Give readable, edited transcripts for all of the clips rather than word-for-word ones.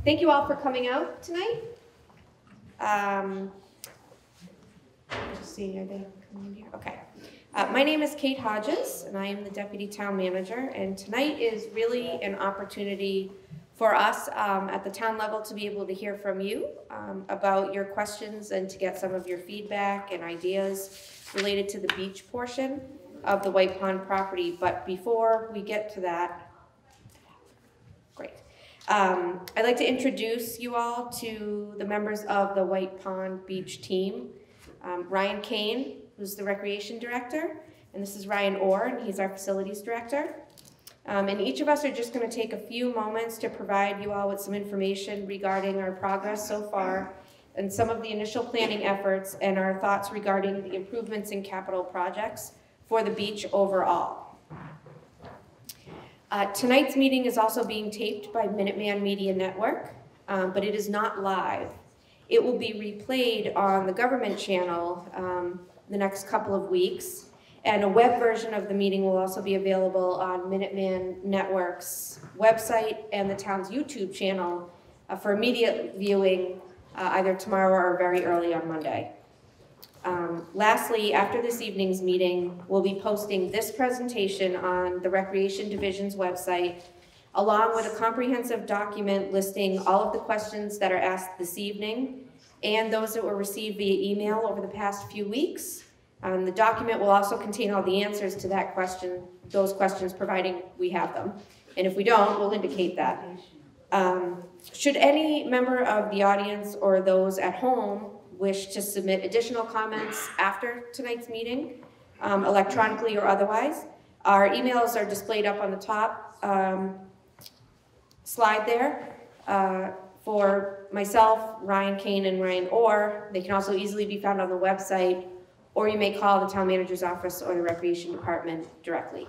Thank you all for coming out tonight. Just see, are they coming in here? Okay. My name is Kate Hodges, and I am the Deputy Town Manager, and tonight is really an opportunity for us at the town level to be able to hear from you about your questions and to get some of your feedback and ideas related to the beach portion of the White Pond property. But before we get to that, great. I'd like to introduce you all to the members of the White Pond Beach team. Ryan Kane, who's the Recreation Director, and this is Ryan Orr, and he's our Facilities Director. And each of us are just going to take a few moments to provide you all with some information regarding our progress so far and some of the initial planning efforts and our thoughts regarding the improvements in capital projects for the beach overall. Tonight's meeting is also being taped by Minuteman Media Network, but it is not live. It will be replayed on the government channel the next couple of weeks. And a web version of the meeting will also be available on Minuteman Network's website and the town's YouTube channel for immediate viewing either tomorrow or very early on Monday. Lastly, after this evening's meeting, we'll be posting this presentation on the Recreation Division's website, along with a comprehensive document listing all of the questions that are asked this evening and those that were received via email over the past few weeks. The document will also contain all the answers to those questions, providing we have them. And if we don't, we'll indicate that. Should any member of the audience or those at home wish to submit additional comments after tonight's meeting, electronically or otherwise, our emails are displayed up on the top slide there. For myself, Ryan Kane, and Ryan Orr, they can also easily be found on the website, or you may call the town manager's office or the recreation department directly.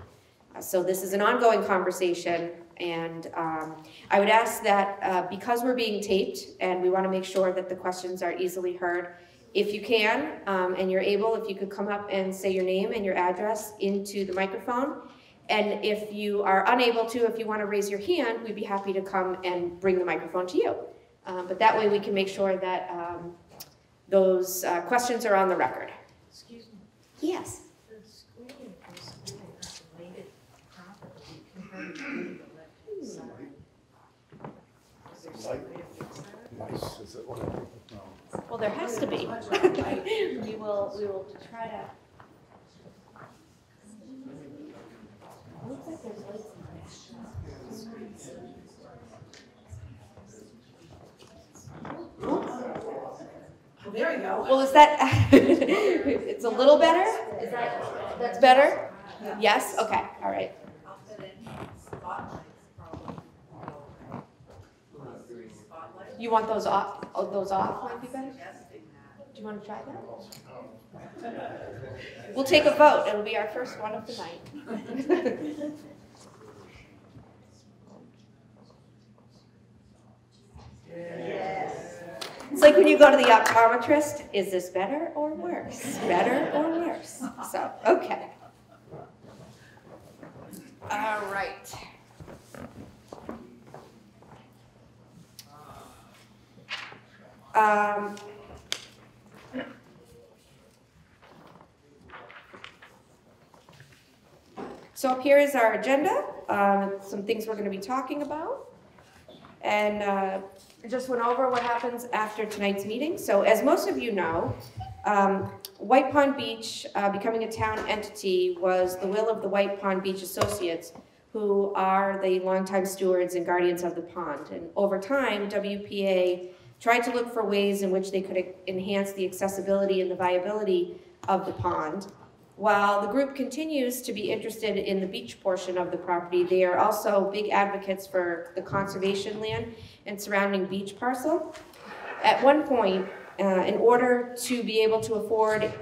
So this is an ongoing conversation, and I would ask that because we're being taped and we want to make sure that the questions are easily heard, if you can and you're able, if you could come up and say your name and your address into the microphone. And if you are unable to, if you want to raise your hand, we'd be happy to come and bring the microphone to you. But that way we can make sure that those questions are on the record. Excuse me. Yes. The screening is related properly compared to the left side. Is there some way to fix that? Nice. Is it what I think? No. Well, there has to be. We will try to. Looks like there's lights in Oh, there you go. Well, is that, it's a little better? Is That's better? Yes? Okay, all right. You want those off? Oh, those off might be better? Do you want to try that? We'll take a vote. It'll be our first one of the night. Yes. It's like when you go to the optometrist, is this better or worse? Better or worse? So, okay. All right. So up here is our agenda, some things we're going to be talking about, and I just went over what happens after tonight's meeting. So as most of you know, White Pond Beach becoming a town entity was the will of the White Pond Beach Associates, who are the longtime stewards and guardians of the pond. And over time, WPA tried to look for ways in which they could enhance the accessibility and the viability of the pond. While the group continues to be interested in the beach portion of the property, they are also big advocates for the conservation land and surrounding beach parcel. At one point, in order to be able to afford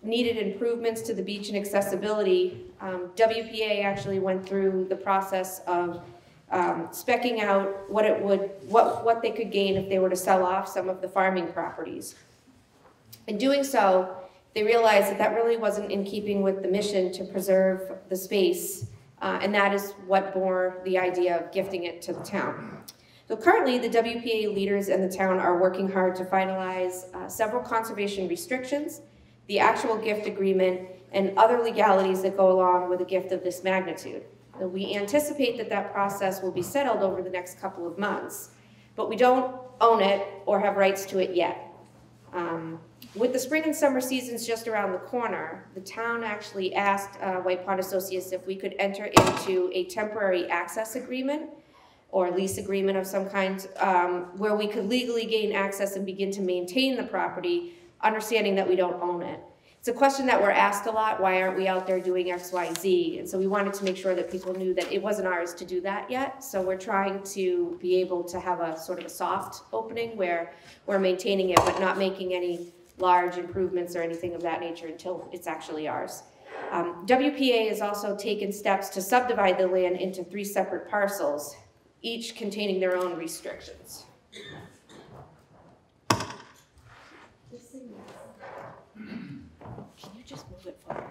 needed improvements to the beach and accessibility, WPA actually went through the process of speccing out what they could gain if they were to sell off some of the farming properties. In doing so, they realized that that really wasn't in keeping with the mission to preserve the space, and that is what bore the idea of gifting it to the town. So currently, the WPA leaders and the town are working hard to finalize several conservation restrictions, the actual gift agreement, and other legalities that go along with a gift of this magnitude. Now, we anticipate that that process will be settled over the next couple of months, but we don't own it or have rights to it yet. With the spring and summer seasons just around the corner, the town actually asked White Pond Associates if we could enter into a temporary access agreement or lease agreement of some kind, where we could legally gain access and begin to maintain the property, understanding that we don't own it. It's a question that we're asked a lot, why aren't we out there doing X, Y, Z? And so we wanted to make sure that people knew that it wasn't ours to do that yet. So we're trying to be able to have a sort of a soft opening where we're maintaining it, but not making any large improvements or anything of that nature until it's actually ours. WPA has also taken steps to subdivide the land into 3 separate parcels, each containing their own restrictions. Can you just move it forward?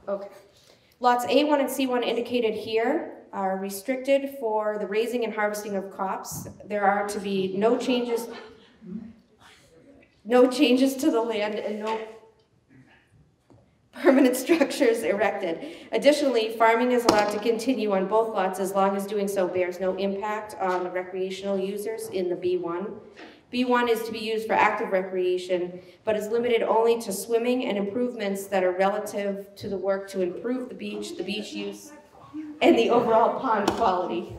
Okay. Lots A1 and C1 indicated here are restricted for the raising and harvesting of crops. There are to be no changes to the land and no permanent structures erected. Additionally, farming is allowed to continue on both lots as long as doing so bears no impact on the recreational users in the B1. B1 is to be used for active recreation, but is limited only to swimming and improvements that are relative to the work to improve the beach use, and the overall pond quality.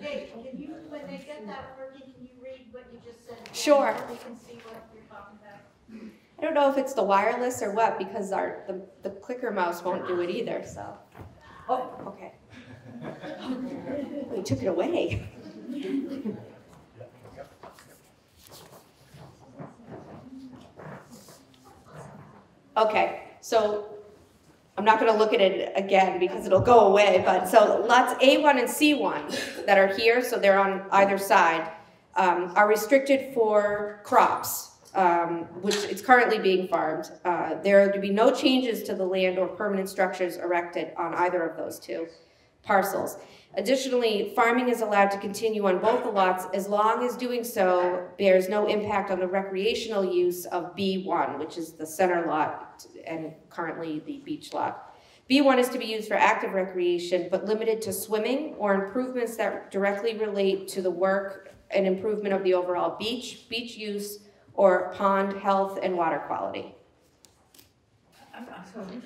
Hey, can you, when they get that working, can you read what you just said? Sure. So we can see what you're talking about. I don't know if it's the wireless or what, because the clicker mouse won't do it either, so. Oh, okay. We took it away. Okay, so I'm not going to look at it again because it'll go away, but so lots A1 and C1 that are here, so they're on either side, are restricted for crops. Which is currently being farmed. There are to be no changes to the land or permanent structures erected on either of those 2 parcels. Additionally, farming is allowed to continue on both the lots as long as doing so bears no impact on the recreational use of B1, which is the center lot and currently the beach lot. B1 is to be used for active recreation, but limited to swimming or improvements that directly relate to the work and improvement of the overall beach use, or pond health and water quality. I'm sorry.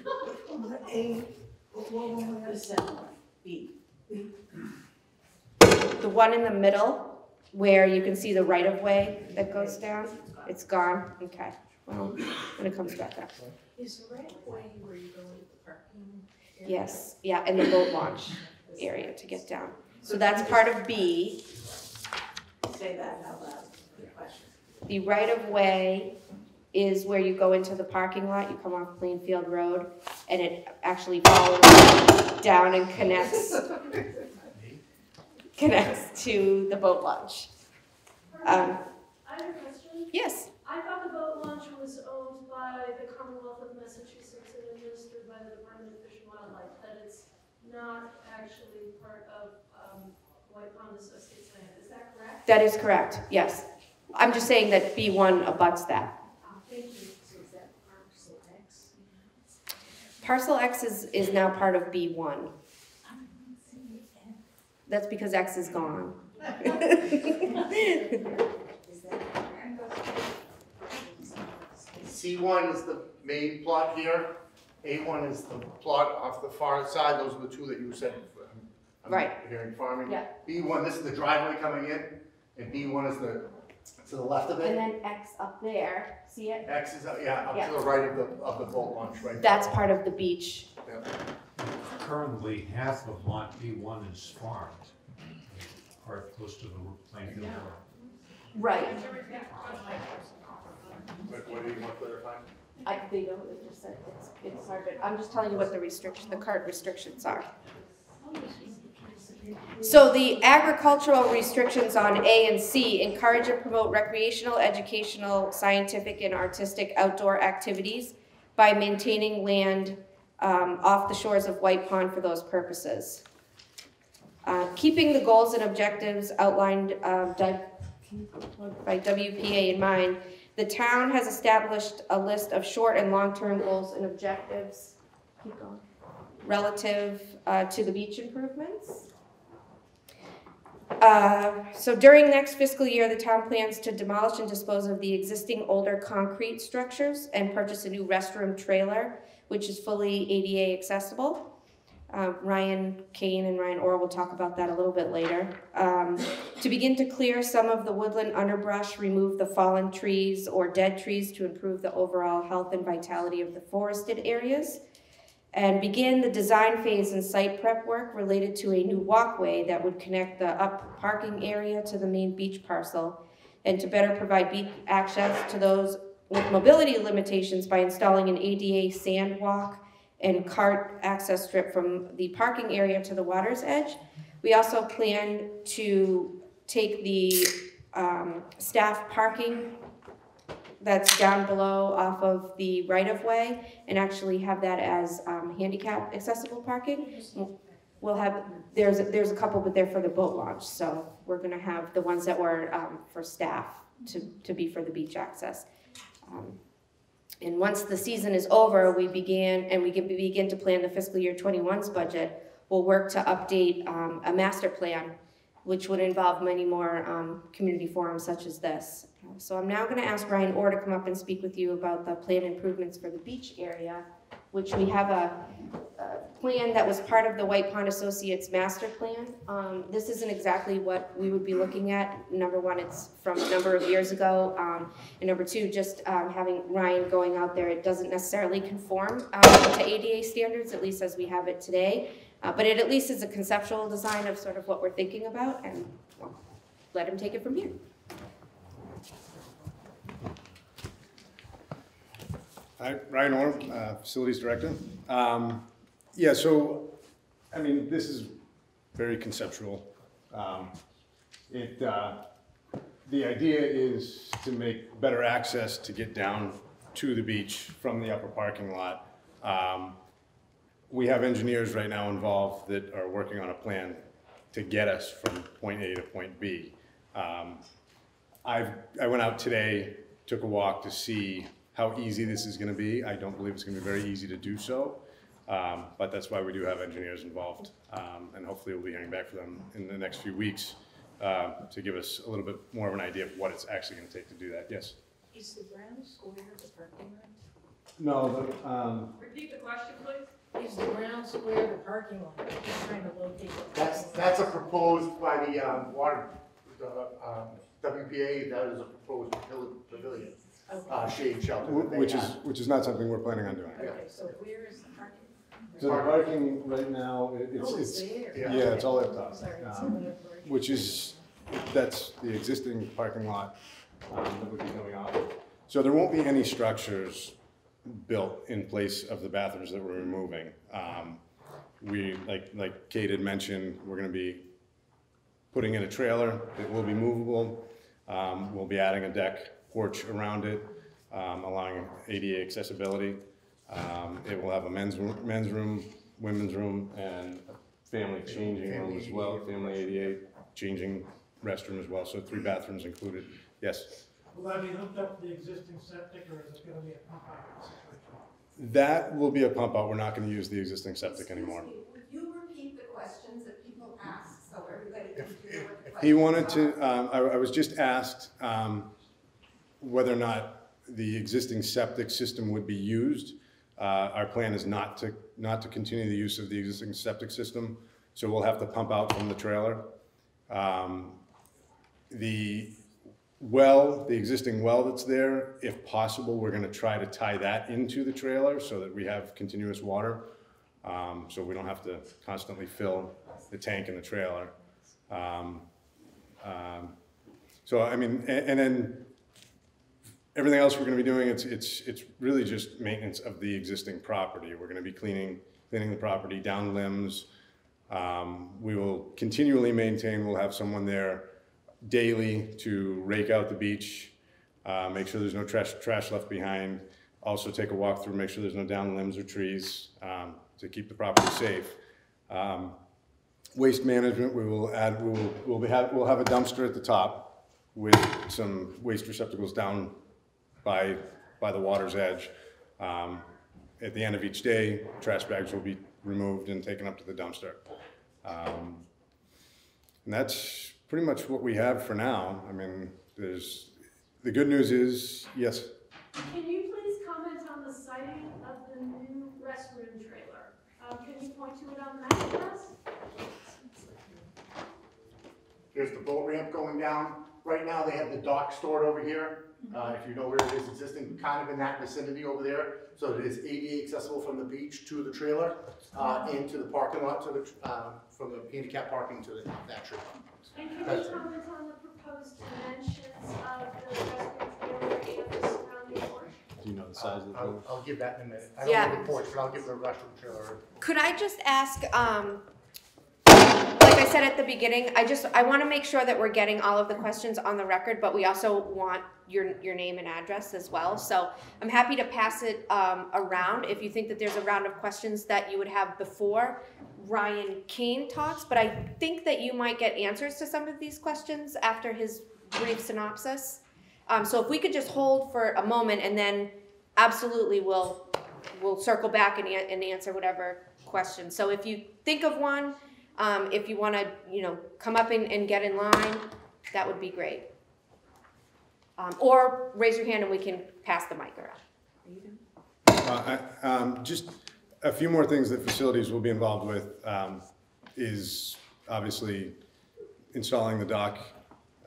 The one in the middle, where you can see the right-of-way that goes down, it's gone. Okay. Well, when it comes back up. Is the right-of-way where you go to the parking area? Yes, yeah, and the boat launch area to get down. So that's part of B. Say that out loud, the question. The right-of-way is where you go into the parking lot, you come off Plainfield Road, and it actually follows down and connects to the boat launch. I have a question. Yes. I thought the boat launch was owned by the Commonwealth of Massachusetts and administered by the Department of Fish and Wildlife, that it's not actually part of White Pond Associates land. Is that correct? That is correct, yes. I'm just saying that B1 abuts that. Thank you. So is that parcel X? Parcel X is now part of B1. That's because X is gone. C1 is the main plot here. A1 is the plot off the far side. Those are the 2 that you said. I'm Right. Hearing farming. Yeah. B1, this is the driveway coming in, and B1 is to the left of And it. then X up there, see it? X is up Yeah. to the right of the boat launch, right? That's part of the beach. Yeah. Currently, half of lot B1 is farmed, part close to the Plainfield Road. Right. What do you want clarified? They don't, it just said, it's hard, but I'm just telling you what the current restrictions are. So the agricultural restrictions on A and C encourage and promote recreational, educational, scientific, and artistic outdoor activities by maintaining land off the shores of White Pond for those purposes. Keeping the goals and objectives outlined by WPA in mind, the town has established a list of short and long-term goals and objectives relative to the beach improvements. So during next fiscal year, the town plans to demolish and dispose of the existing older concrete structures and purchase a new restroom trailer, which is fully ADA accessible. Ryan Kane and Ryan Orr will talk about that a little bit later. To begin to clear some of the woodland underbrush, remove the fallen trees or dead trees to improve the overall health and vitality of the forested areas. And begin the design phase and site prep work related to a new walkway that would connect the up parking area to the main beach parcel, and to better provide beach access to those with mobility limitations by installing an ADA sand walk and cart access strip from the parking area to the water's edge. We also plan to take the staff parking that's down below off of the right-of-way and actually have that as handicap accessible parking. We'll have, there's a couple, but they're for the boat launch, so we're gonna have the ones that were for staff to be for the beach access. And once the season is over, we begin to plan the fiscal year 21's budget. We'll work to update a master plan, which would involve many more community forums such as this. So I'm now going to ask Ryan Orr to come up and speak with you about the planned improvements for the beach area, which we have a plan that was part of the White Pond Associates master plan. This isn't exactly what we would be looking at. Number one, it's from a number of years ago. And number two, just having Ryan going out there, it doesn't necessarily conform to ADA standards, at least as we have it today. But it at least is a conceptual design of sort of what we're thinking about, and well, let him take it from here. Hi, Ryan Orr, Facilities Director. Yeah, so, I mean, this is very conceptual. The idea is to make better access to get down to the beach from the upper parking lot. We have engineers right now involved that are working on a plan to get us from point A to point B. I went out today, took a walk to see how easy this is going to be. I don't believe it's going to be very easy to do so, but that's why we do have engineers involved, and hopefully we'll be hearing back from them in the next few weeks to give us a little bit more of an idea of what it's actually going to take to do that. Yes? Is the ground square the parking lot? No, but, Repeat the question, please. Is the ground square the parking lot? I'm just trying to locate the parking lot. That's a proposed by the water, WPA, that is a proposed pavilion, shade shelter that they have. which is not something we're planning on doing. Okay, so where is the parking? So the parking right now, it's there. Yeah. yeah, it's all up top. Sorry, it's in the- Which is, that's the existing parking lot that would be coming off. So there won't be any structures built in place of the bathrooms that we're removing. We, like Kate had mentioned, we're gonna be putting in a trailer that will be movable. We'll be adding a deck porch around it, allowing ADA accessibility. It will have a men's room, women's room, and a family changing room as well, family ADA changing restroom as well, so 3 bathrooms included. Yes? Will that be hooked up to the existing septic, or is it gonna be a pump out situation? That will be a pump out. We're not going to use the existing septic anymore. Would you repeat the questions that people ask so everybody can hear what the questions He wanted are? to, I was just asked whether or not the existing septic system would be used. Our plan is not to continue the use of the existing septic system, so we'll have to pump out from the trailer. The existing well that's there, if possible, we're gonna try to tie that into the trailer so that we have continuous water, so we don't have to constantly fill the tank in the trailer. So, I mean, and then everything else we're gonna be doing, it's really just maintenance of the existing property. We're gonna be cleaning the property, down limbs. We will continually maintain, we'll have someone there daily to rake out the beach, make sure there's no trash left behind. Also take a walk through, make sure there's no down limbs or trees, to keep the property safe. Waste management, we'll have a dumpster at the top with some waste receptacles down by the water's edge. At the end of each day, trash bags will be removed and taken up to the dumpster. And that's pretty much what we have for now. I mean, the good news is, yes? Can you please comment on the siting of the new restroom trailer? Can you point to it on the map for us? Here's the boat ramp going down. Right now, they have the dock stored over here. If you know where it is existing, kind of in that vicinity over there. So it is ADA accessible from the beach to the trailer, into the parking lot, to the, from the handicap parking to that trailer. And can you comment on the proposed dimensions of the restroom trailer and the surrounding porch? Do you know the size of the boat? I'll give that in a minute. I don't know the porch, but I'll give the restroom trailer. Could I just ask, like I said at the beginning, I want to make sure that we're getting all of the questions on the record, but we also want your name and address as well. So I'm happy to pass it around if you think that there's a round of questions that you would have before Ryan Kane talks, but I think that you might get answers to some of these questions after his brief synopsis. So if we could just hold for a moment, and then absolutely we'll circle back and answer whatever questions. So if you think of one, if you want to, come up and get in line, that would be great. Or raise your hand and we can pass the mic around. Just a few more things that facilities will be involved with is obviously installing the dock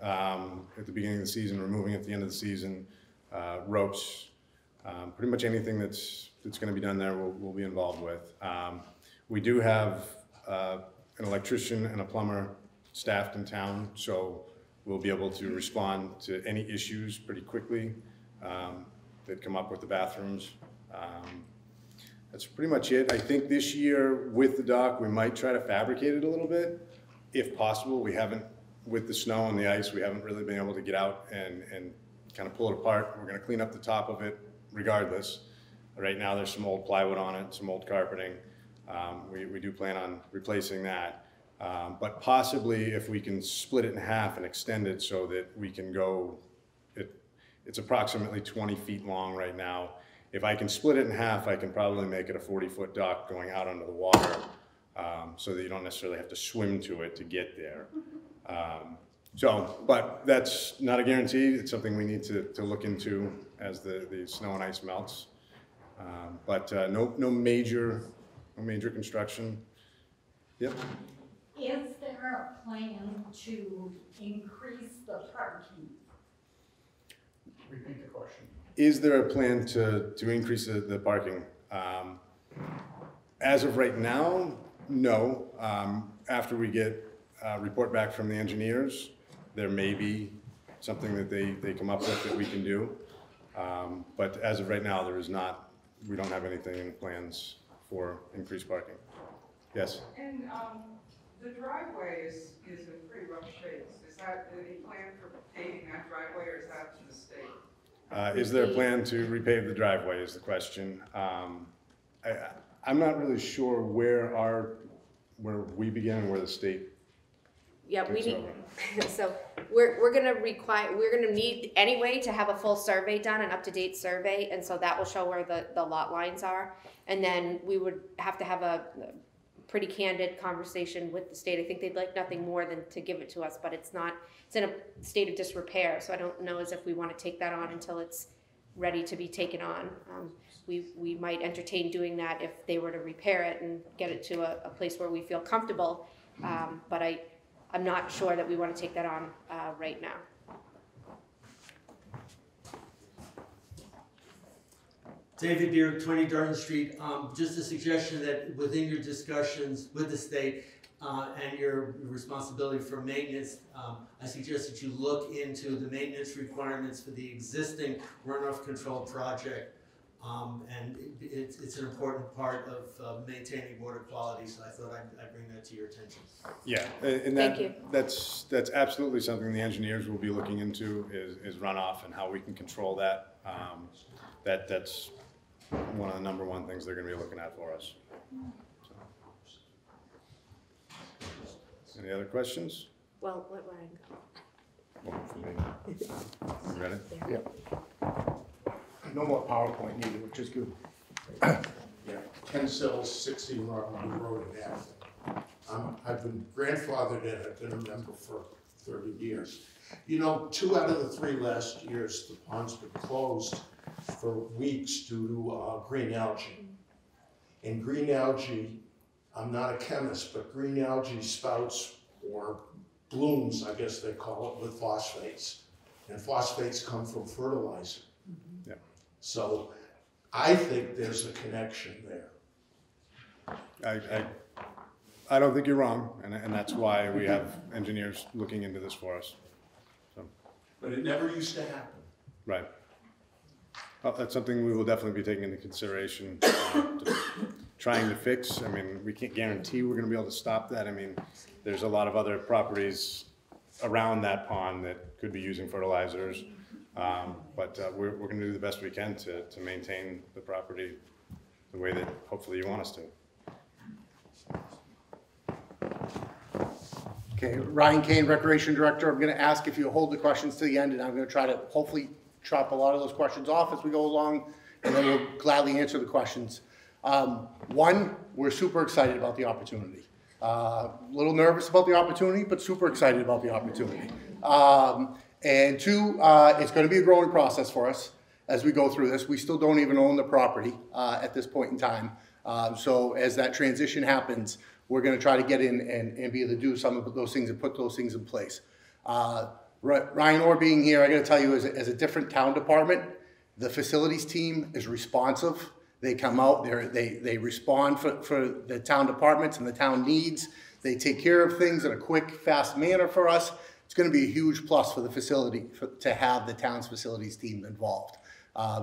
at the beginning of the season, removing at the end of the season, ropes, pretty much anything that's going to be done there we'll be involved with. We do have an electrician and a plumber staffed in town, so we'll be able to respond to any issues pretty quickly that come up with the bathrooms. That's pretty much it. I think this year with the dock, we might try to fabricate it a little bit, if possible. We haven't, with the snow and the ice, we haven't really been able to get out and kind of pull it apart. We're gonna clean up the top of it regardless. Right now there's some old plywood on it, some old carpeting. We do plan on replacing that. But possibly if we can split it in half and extend it so that we can go, it's approximately 20 feet long right now. If I can split it in half, I can probably make it a 40-foot dock going out under the water, so that you don't necessarily have to swim to it to get there. But that's not a guarantee. It's something we need to look into as the snow and ice melts. No major construction. Yep. Is there a plan to increase the parking? Repeat the question. Is there a plan to increase the parking? As of right now, no. After we get a report back from the engineers, there may be something that they come up with that we can do. But as of right now, there is not. We don't have anything in plans for increased parking. Yes? And the driveway is in pretty rough shape. Is that any plan for paving that driveway, or is that to the state? Is there a plan to repave the driveway is the question. I'm not really sure where we begin and where the state. Yeah, we need, so we're gonna need anyway to have a full survey done, an up-to-date survey, and so that will show where the lot lines are. And then we would have to have a pretty candid conversation with the state. I think they'd like nothing more than to give it to us, but it's in a state of disrepair, so I don't know as if we want to take that on until it's ready to be taken on. We might entertain doing that if they were to repair it and get it to a place where we feel comfortable, but I'm not sure that we want to take that on right now. David Beer, 20 Darden Street. Just a suggestion that within your discussions with the state, and your responsibility for maintenance, I suggest that you look into the maintenance requirements for the existing runoff control project. And it's an important part of maintaining water quality, so I thought I'd bring that to your attention. Yeah, and Thank you. that's absolutely something the engineers will be looking into is runoff and how we can control that. That's one of the #1 things they're going to be looking at for us. So. Any other questions? Well, let Ryan go. Well, for me. You ready? Yeah. No more PowerPoint needed, which is good. Yeah, 10 Sills, 60 Rockland Road in Acton. I've been grandfathered in, I've been a member for 30 years. You know, 2 out of the 3 last years, the pond's been closed for weeks due to green algae. And green algae, I'm not a chemist, but green algae spouts or blooms, I guess they call it, with phosphates. And phosphates come from fertilizer. Yeah. So I think there's a connection there. I don't think you're wrong, and that's why we have engineers looking into this for us. So. But it never used to happen. Right. Well, that's something we will definitely be taking into consideration, trying to fix. I mean, we can't guarantee we're going to be able to stop that. I mean, there's a lot of other properties around that pond that could be using fertilizers, but we're going to do the best we can to maintain the property the way that hopefully you want us to. Okay, Ryan Kane, Recreation Director. I'm going to ask if you hold the questions to the end, and I'm going to try to hopefully chop a lot of those questions off as we go along, and then we'll gladly answer the questions. One, we're super excited about the opportunity. A little nervous about the opportunity, but super excited about the opportunity. And two, it's going to be a growing process for us as we go through this. We still don't even own the property at this point in time. So as that transition happens, we're going to try to get in and be able to do some of those things and put those things in place. Ryan Orr being here, I got to tell you, as a different town department, the facilities team is responsive. They come out, they respond for the town departments and the town needs. They take care of things in a quick, fast manner for us. It's going to be a huge plus for the facility to have the town's facilities team involved.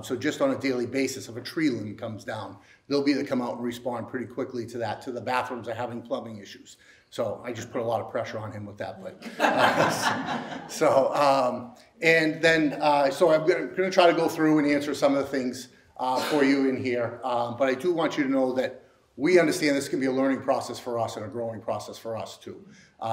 So just on a daily basis, if a tree limb comes down, they'll be able to come out and respond pretty quickly to that, to the bathrooms are having plumbing issues. So I just put a lot of pressure on him with that, but so I'm going to try to go through and answer some of the things for you in here. But I do want you to know that we understand this can be a learning process for us and a growing process for us too.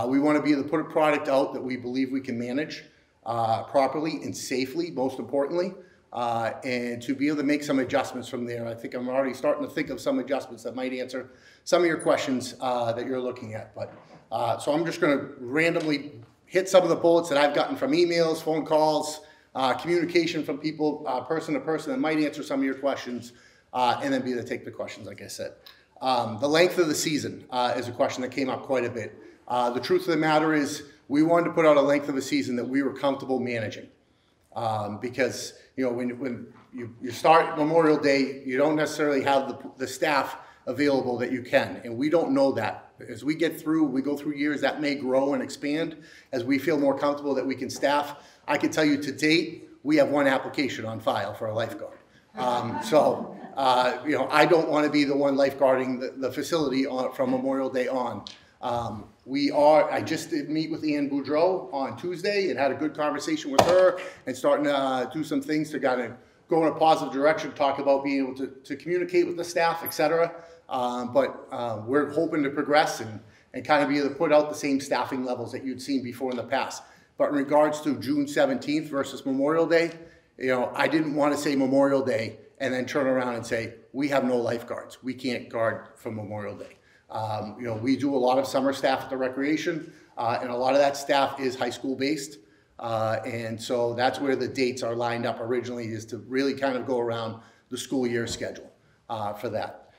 We want to be able to put a product out that we believe we can manage properly and safely, most importantly. And to be able to make some adjustments from there. I think I'm already starting to think of some adjustments that might answer some of your questions that you're looking at. But so I'm just going to randomly hit some of the bullets that I've gotten from emails, phone calls, communication from people, person to person, that might answer some of your questions, and then be able to take the questions, like I said. The length of the season is a question that came up quite a bit. The truth of the matter is we wanted to put out a length of a season that we were comfortable managing. Because you know, when you start Memorial Day, you don't necessarily have the staff available that you can, and we don't know that. As we go through years, that may grow and expand as we feel more comfortable that we can staff. I can tell you to date, we have 1 application on file for a lifeguard. You know, I don't want to be the one lifeguarding the facility from Memorial Day on. I just did meet with Ann Boudreau on Tuesday and had a good conversation with her and starting to do some things to kind of go in a positive direction, talk about being able to communicate with the staff, etc. But we're hoping to progress and kind of be able to put out the same staffing levels that you'd seen before in the past. But in regards to June 17th versus Memorial Day, you know, I didn't want to say Memorial Day and then turn around and say, we have no lifeguards. We can't guard for Memorial Day. You know, we do a lot of summer staff at the recreation, and a lot of that staff is high school based. And so that's where the dates are lined up originally, is to really kind of go around the school year schedule for that.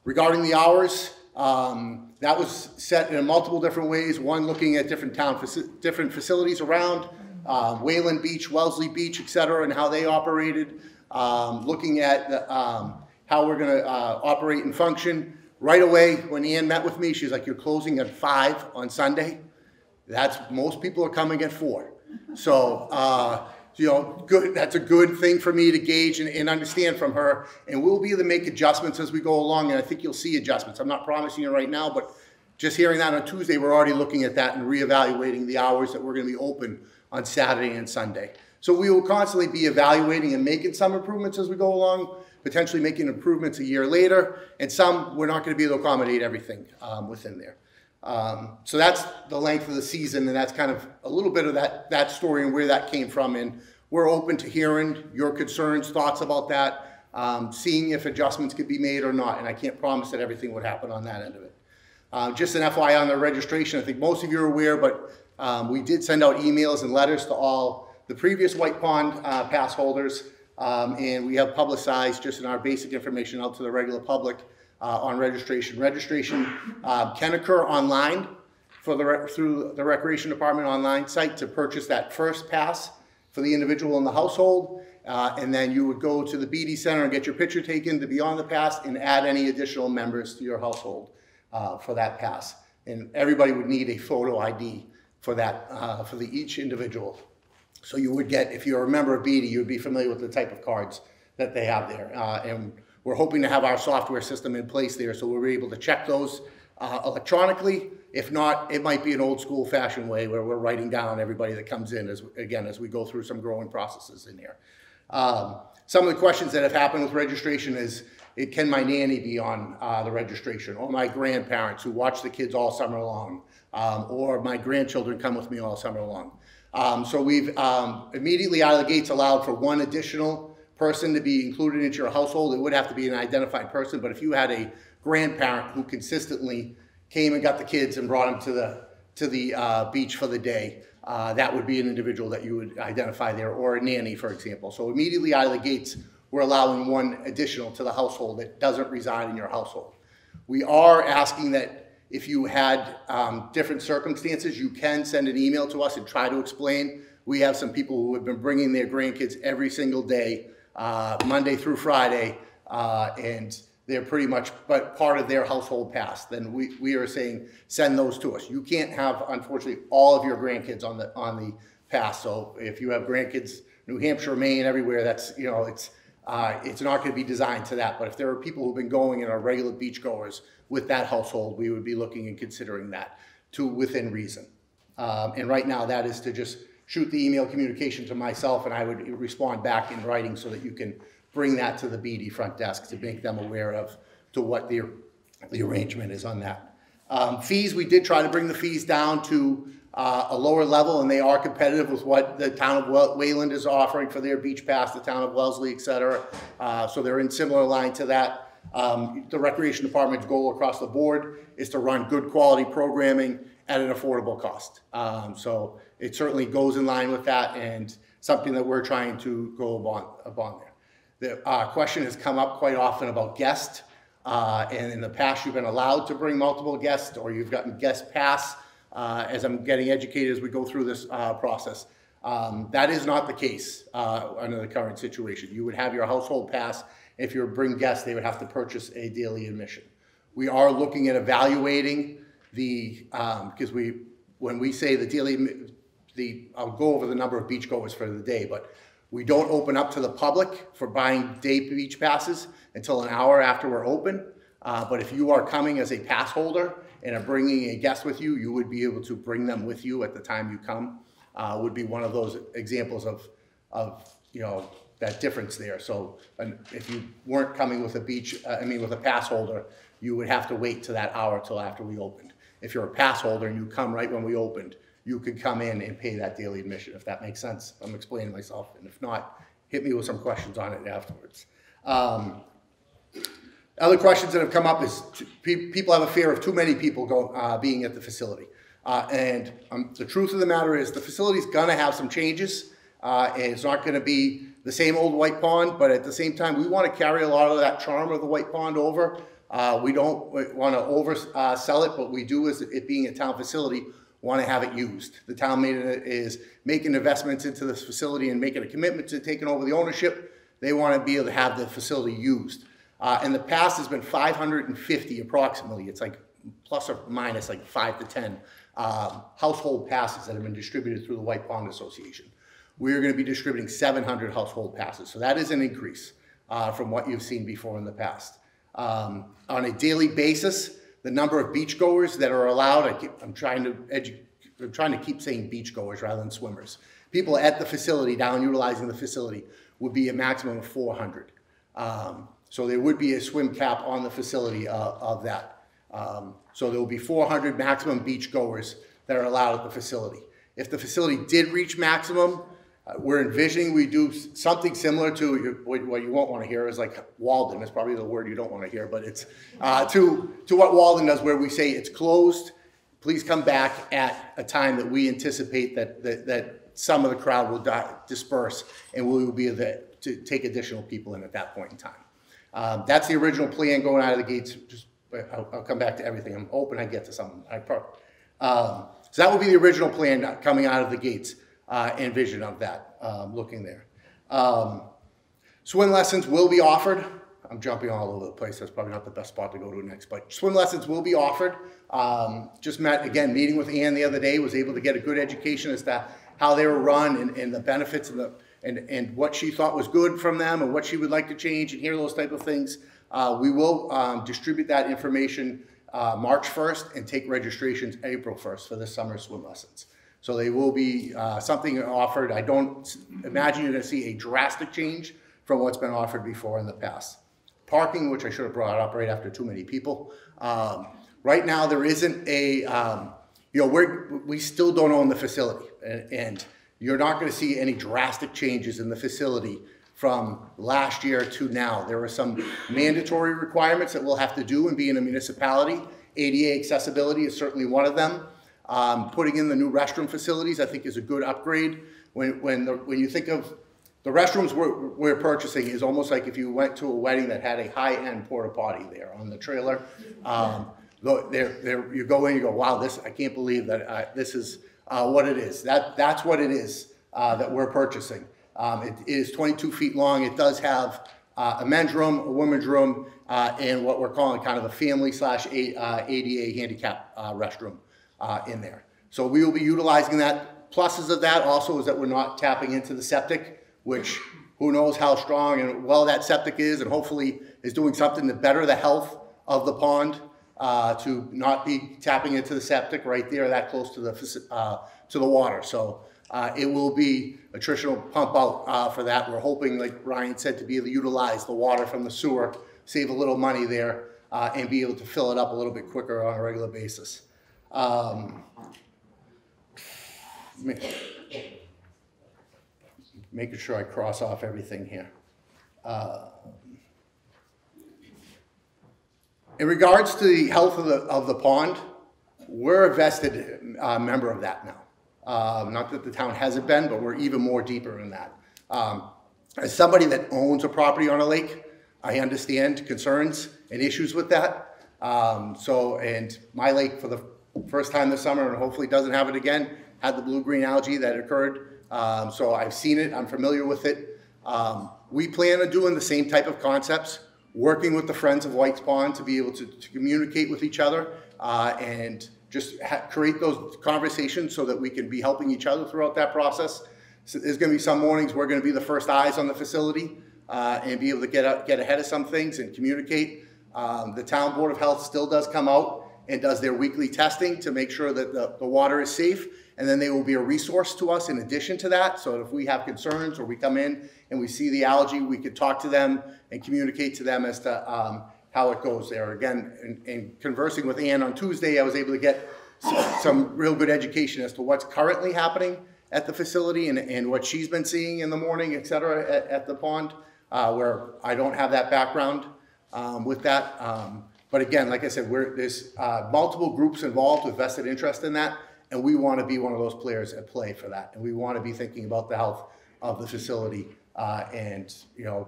Regarding the hours, that was set in multiple different ways. One, looking at different different facilities around, Wayland Beach, Wellesley Beach, etc., and how they operated. Looking at how we're going to operate and function. right away, when Ann met with me, she's like, you're closing at 5 on Sunday? Most people are coming at 4. So, you know, good. That's a good thing for me to gauge and understand from her. And we'll be able to make adjustments as we go along, and I think you'll see adjustments. I'm not promising you right now, but just hearing that on Tuesday, we're already looking at that and reevaluating the hours that we're going to be open on Saturday and Sunday. So we will constantly be evaluating and making some improvements as we go along, potentially making improvements a year later, and some we're not going to be able to accommodate everything within there. So that's the length of the season, and that's kind of a little bit of that story and where that came from. And we're open to hearing your concerns, thoughts about that, seeing if adjustments could be made or not. And I can't promise that everything would happen on that end of it. Just an FYI on the registration, I think most of you are aware, but we did send out emails and letters to all the previous White Pond pass holders, and we have publicized just in our basic information out to the regular public on registration. Registration can occur online through the Recreation Department online site to purchase that first pass for the individual in the household, and then you would go to the BD Center and get your picture taken to be on the pass and add any additional members to your household for that pass. And everybody would need a photo ID for that, for each individual. So you would get, if you're a member of BD, you'd be familiar with the type of cards that they have there. And we're hoping to have our software system in place there so we're able to check those electronically. If not, it might be an old school fashioned way where we're writing down everybody that comes in as we go through some growing processes in here. Some of the questions that have happened with registration is, can my nanny be on the registration, or my grandparents who watch the kids all summer long, or my grandchildren come with me all summer long. So we've immediately out of the gates allowed for one additional person to be included into your household. It would have to be an identified person, but if you had a grandparent who consistently came and got the kids and brought them to the beach for the day, that would be an individual that you would identify there, or a nanny, for example. So immediately out of the gates, we're allowing one additional to the household that doesn't reside in your household. We are asking that if you had different circumstances, you can send an email to us and try to explain. We have some people who have been bringing their grandkids every single day, Monday through Friday, and they're pretty much part of their household pass. Then we are saying, send those to us. You can't have, unfortunately, all of your grandkids on the pass. So if you have grandkids, New Hampshire, Maine, everywhere, that's, you know, it's not going to be designed to that. But if there are people who've been going and are regular beachgoers with that household, we would be looking and considering that to within reason. And right now that is to just shoot the email communication to myself, and I would respond back in writing so that you can bring that to the BD front desk to make them aware of to what the arrangement is on that. Fees, we did try to bring the fees down to a lower level, and they are competitive with what the town of Wayland is offering for their beach pass, the town of Wellesley, et cetera. So they're in similar line to that. The Recreation Department's goal across the board is to run good quality programming at an affordable cost. So it certainly goes in line with that, and something that we're trying to go upon there. The question has come up quite often about guests, and in the past you've been allowed to bring multiple guests, or you've gotten guest pass. As I'm getting educated as we go through this process. That is not the case under the current situation. You would have your household pass. If you bring guests, they would have to purchase a daily admission. We are looking at evaluating because when we say the daily, I'll go over the number of beachgoers for the day, but we don't open up to the public for buying day beach passes until an hour after we're open. But if you are coming as a pass holder and are bringing a guest with you, you would be able to bring them with you at the time you come. Would be one of those examples of you know, that difference there. So if you weren't coming with with a pass holder, you would have to wait to that hour till after we opened. If you're a pass holder and you come right when we opened, you could come in and pay that daily admission, if that makes sense. I'm explaining myself, and if not, hit me with some questions on it afterwards. Other questions that have come up is people have a fear of too many people being at the facility. And the truth of the matter is the facility's gonna have some changes. And it's not gonna be the same old White Pond, but at the same time, we wanna carry a lot of that charm of the White Pond over. We don't wanna oversell it, but we do, as it being a town facility, wanna have it used. The town is making investments into this facility and making a commitment to taking over the ownership. They wanna be able to have the facility used. In the past, has been 550 approximately. It's like plus or minus like 5 to 10 household passes that have been distributed through the White Pond Association. We're going to be distributing 700 household passes. So that is an increase from what you've seen before in the past. On a daily basis, the number of beachgoers that are allowed, I'm trying to keep saying beachgoers rather than swimmers. People at the facility, down utilizing the facility, would be a maximum of 400. So there would be a swim cap on the facility of that. So there will be 400 maximum beachgoers that are allowed at the facility. If the facility did reach maximum, we're envisioning we do something similar to what you won't want to hear is like Walden. That's probably the word you don't want to hear, but it's to what Walden does, where we say it's closed. Please come back at a time that we anticipate that some of the crowd will disperse, and we will be there to take additional people in at that point in time. That's the original plan going out of the gates. I'll come back to everything. I'm hoping I get to something. So that will be the original plan coming out of the gates. And vision of that, looking there. Swim lessons will be offered. I'm jumping all over the place. That's probably not the best spot to go to next, but swim lessons will be offered. Just met, again, meeting with Ann the other day, was able to get a good education as to how they were run and the benefits and what she thought was good from them and what she would like to change and hear those type of things. We will distribute that information March 1st and take registrations April 1st for this summer swim lessons. So they will be something offered. I don't imagine you're going to see a drastic change from what's been offered before in the past. Parking, which I should have brought up right after too many people. Right now there isn't a, we still don't own the facility, and you're not going to see any drastic changes in the facility from last year to now. There are some mandatory requirements that we'll have to do and be in a municipality. ADA accessibility is certainly one of them. Putting in the new restroom facilities, I think, is a good upgrade. When you think of the restrooms we're purchasing, is almost like if you went to a wedding that had a high-end porta potty there on the trailer. You go in, you go, wow, I can't believe that this is what it is. That's what it is that we're purchasing. It is 22 feet long. It does have a men's room, a women's room, and what we're calling kind of a family/ADA handicap restroom. In there. So we will be utilizing that. Pluses of that also is that we're not tapping into the septic, which who knows how strong and well that septic is, and hopefully is doing something to better the health of the pond, to not be tapping into the septic right there that close to the water. So it will be attritional pump out for that. We're hoping, like Ryan said, to be able to utilize the water from the sewer, save a little money there, and be able to fill it up a little bit quicker on a regular basis. Making sure I cross off everything here. In regards to the health of the pond, we're a vested member of that now. Not that the town hasn't been, but we're even more deeper in that. As somebody that owns a property on a lake, I understand concerns and issues with that. And my lake, for the first time this summer, and hopefully doesn't have it again, had the blue-green algae that occurred. So I've seen it, I'm familiar with it. We plan on doing the same type of concepts, working with the Friends of White's Pond to be able to communicate with each other and just create those conversations so that we can be helping each other throughout that process. So there's going to be some mornings we're going to be the first eyes on the facility and be able to get ahead of some things and communicate. The Town Board of Health still does come out and does their weekly testing to make sure that the water is safe, and then they will be a resource to us in addition to that. So if we have concerns or we come in and we see the algae, we could talk to them and communicate to them as to how it goes there. Again, in conversing with Ann on Tuesday, I was able to get some real good education as to what's currently happening at the facility and what she's been seeing in the morning, et cetera, at the pond, where I don't have that background with that. But again, like I said, there's multiple groups involved with vested interest in that, and we want to be one of those players at play for that. And we want to be thinking about the health of the facility and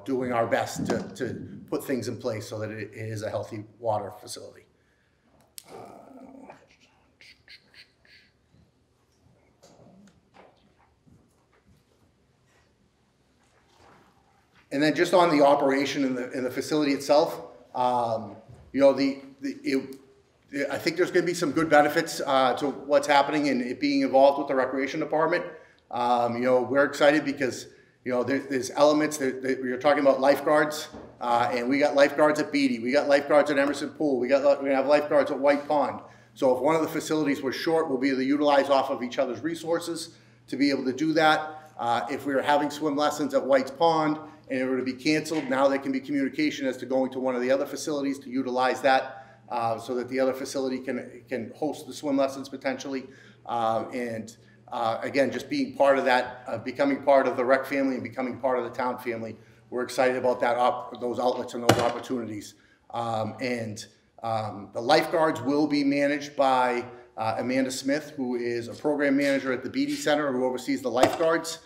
doing our best to put things in place so that it is a healthy water facility. And then just on the operation in the facility itself, You know, I think there's going to be some good benefits to what's happening and it being involved with the recreation department. You know, we're excited because, you know, there's elements that you're talking about lifeguards, and we got lifeguards at Beatty, we got lifeguards at Emerson Pool, we're going to have lifeguards at White Pond. So if one of the facilities was short, we'll be able to utilize off of each other's resources to be able to do that. If we were having swim lessons at White's Pond and it were to be canceled, now there can be communication as to going to one of the other facilities to utilize that, so that the other facility can host the swim lessons potentially. Again, just being part of that, becoming part of the rec family and becoming part of the town family, we're excited about that, those outlets and those opportunities. The lifeguards will be managed by Amanda Smith, who is a program manager at the Beatty Center, who oversees the lifeguards.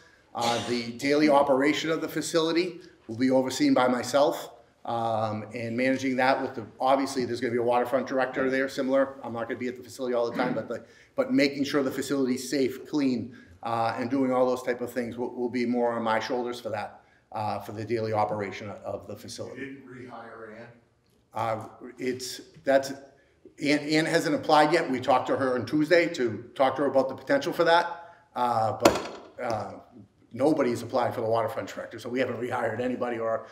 The daily operation of the facility will be overseen by myself, and managing that with obviously there's going to be a waterfront director there, similar. I'm not going to be at the facility all the time, but making sure the facility's safe, clean, and doing all those type of things will be more on my shoulders for that, for the daily operation of the facility. You didn't rehire Ann? Ann hasn't applied yet. We talked to her on Tuesday to talk to her about the potential for that, but nobody's applied for the waterfront director, so we haven't rehired anybody or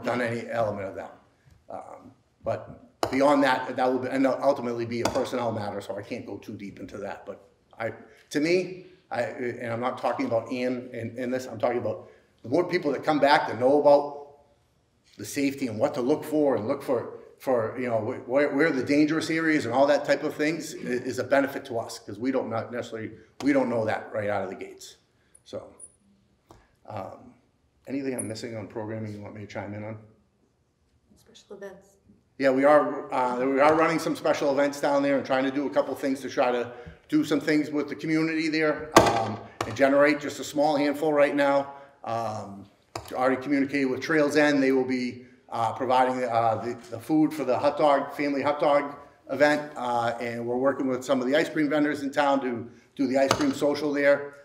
done any element of that. But beyond that, that will ultimately be a personnel matter, so I can't go too deep into that. But to me, and I'm not talking about Ann in this, I'm talking about the more people that come back that know about the safety and what to look for and look for you know, where the dangerous areas and all that type of things is a benefit to us, because we don't know that right out of the gates. So anything I'm missing on programming you want me to chime in on? Special events. Yeah, we are running some special events down there and trying to do a couple things to try to do some things with the community there, and generate just a small handful right now. Already communicated with Trails End. They will be providing the food for the family hot dog event, and we're working with some of the ice cream vendors in town to do the ice cream social there.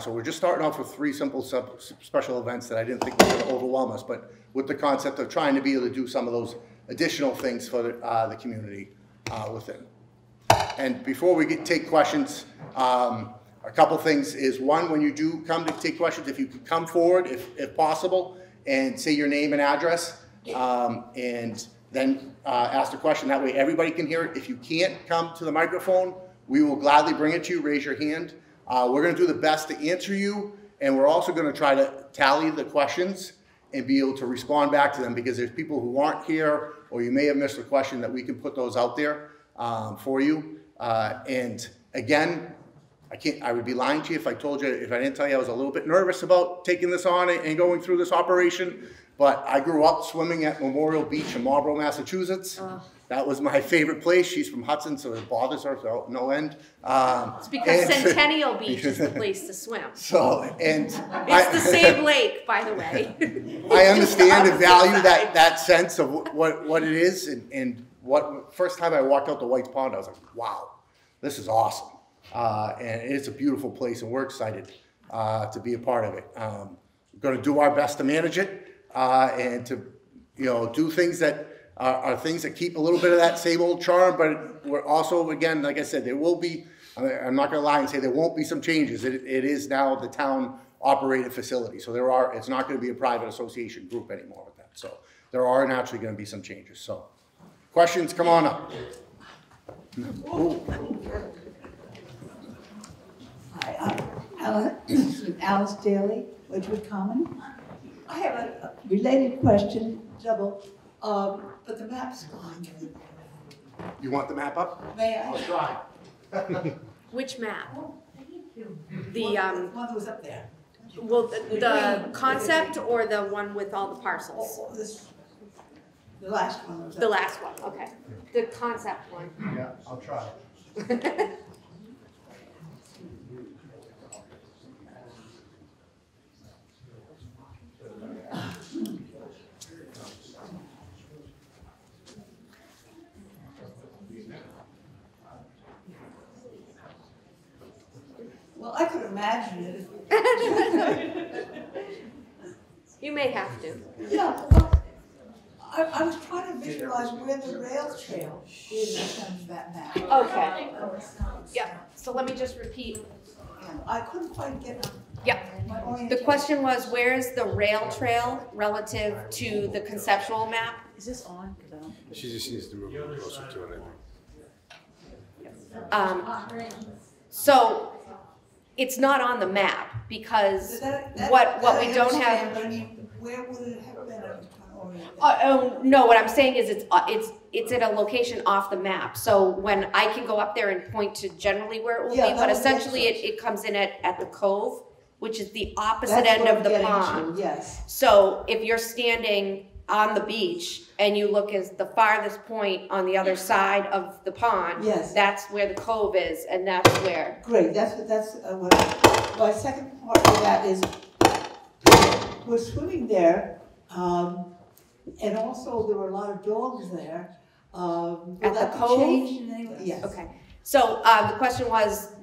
So we're just starting off with 3 simple special events that I didn't think were going to overwhelm us, but with the concept of trying to be able to do some of those additional things for the community within. And before we take questions, a couple things is, one, when you do come to take questions, if you could come forward if possible and say your name and address, and then ask the question. That way everybody can hear it. If you can't come to the microphone, we will gladly bring it to you. Raise your hand. We're going to do the best to answer you, and we're also going to try to tally the questions and be able to respond back to them, because there's people who aren't here or you may have missed a question that we can put those out there for you. And again, I would be lying to you if I told you, if I didn't tell you I was a little bit nervous about taking this on and going through this operation. But I grew up swimming at Memorial Beach in Marlborough, Massachusetts. That was my favorite place. She's from Hudson, so it bothers her so no end. It's because Centennial Beach is the place to swim. So, it's the same lake, by the way. I understand and value that sense of what it is, and first time I walked out to White's Pond, I was like, wow, this is awesome. And it's a beautiful place, and we're excited to be a part of it. We're going to do our best to manage it, and to do things that are things that keep a little bit of that same old charm, but we're also, again, like I said, there will be, I'm not going to lie and say there won't be some changes. It is now the town operated facility, so it's not going to be a private association group anymore with that. So there are naturally going to be some changes. So questions, come on up. Hi, Alice Daly, Wedgwood Common. I have a related question, double, but the map's gone. You want the map up? May I? I'll try. Which map? Oh, thank you. The one that was up there. well, the concept or the one with all the parcels? Oh, the last one was up The last one, okay. The concept one. Yeah, I'll try. Well, I could imagine it. You may have to. Yeah, well, I was trying to visualize where the rail trail is in terms of that map. Okay. Yeah, so let me just repeat. I couldn't quite get Yep. my The orientation. question was, where's the rail trail relative to the conceptual map? Is this on? 'Cause I don't think She just needs to move a little closer to it, I think. So it's not on the map because That what we I don't understand, have. but I mean, where would it have been? I'm trying to orient it. Oh, no, what I'm saying is it's at a location off the map. So when I can go up there and point to generally where it will Yeah, be, that but would be essentially excellent. it comes in at the cove, which is the opposite That's end what of I'm the getting to, pond. yes. So if you're standing on the beach and you look as the farthest point on the other side of the pond, Yes. that's where the cove is, and that's where. Great, that's what, my second part of that is, we're swimming there, and also there were a lot of dogs there. Will At the that be cove? changed in any way? Yes. Okay, so the question was,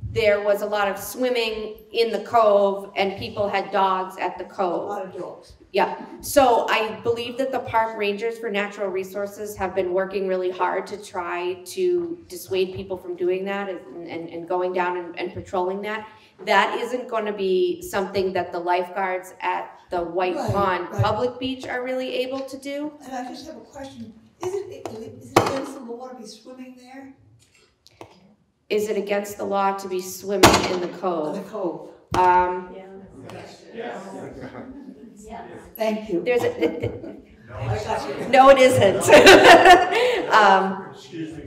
there was a lot of swimming in the cove and people had dogs at the A cove. lot of dogs. Yeah, so I believe that the park rangers for natural resources have been working really hard to try to dissuade people from doing that and going down and patrolling that. That isn't going to be something that the lifeguards at the White Right, Pond right. Public Beach are really able to do. And I just have a question, is it against the law to be swimming there? Is it against the law to be swimming in the On cove? the cove? Yes. Thank you. There's a, I got you. no, it isn't. Excuse me,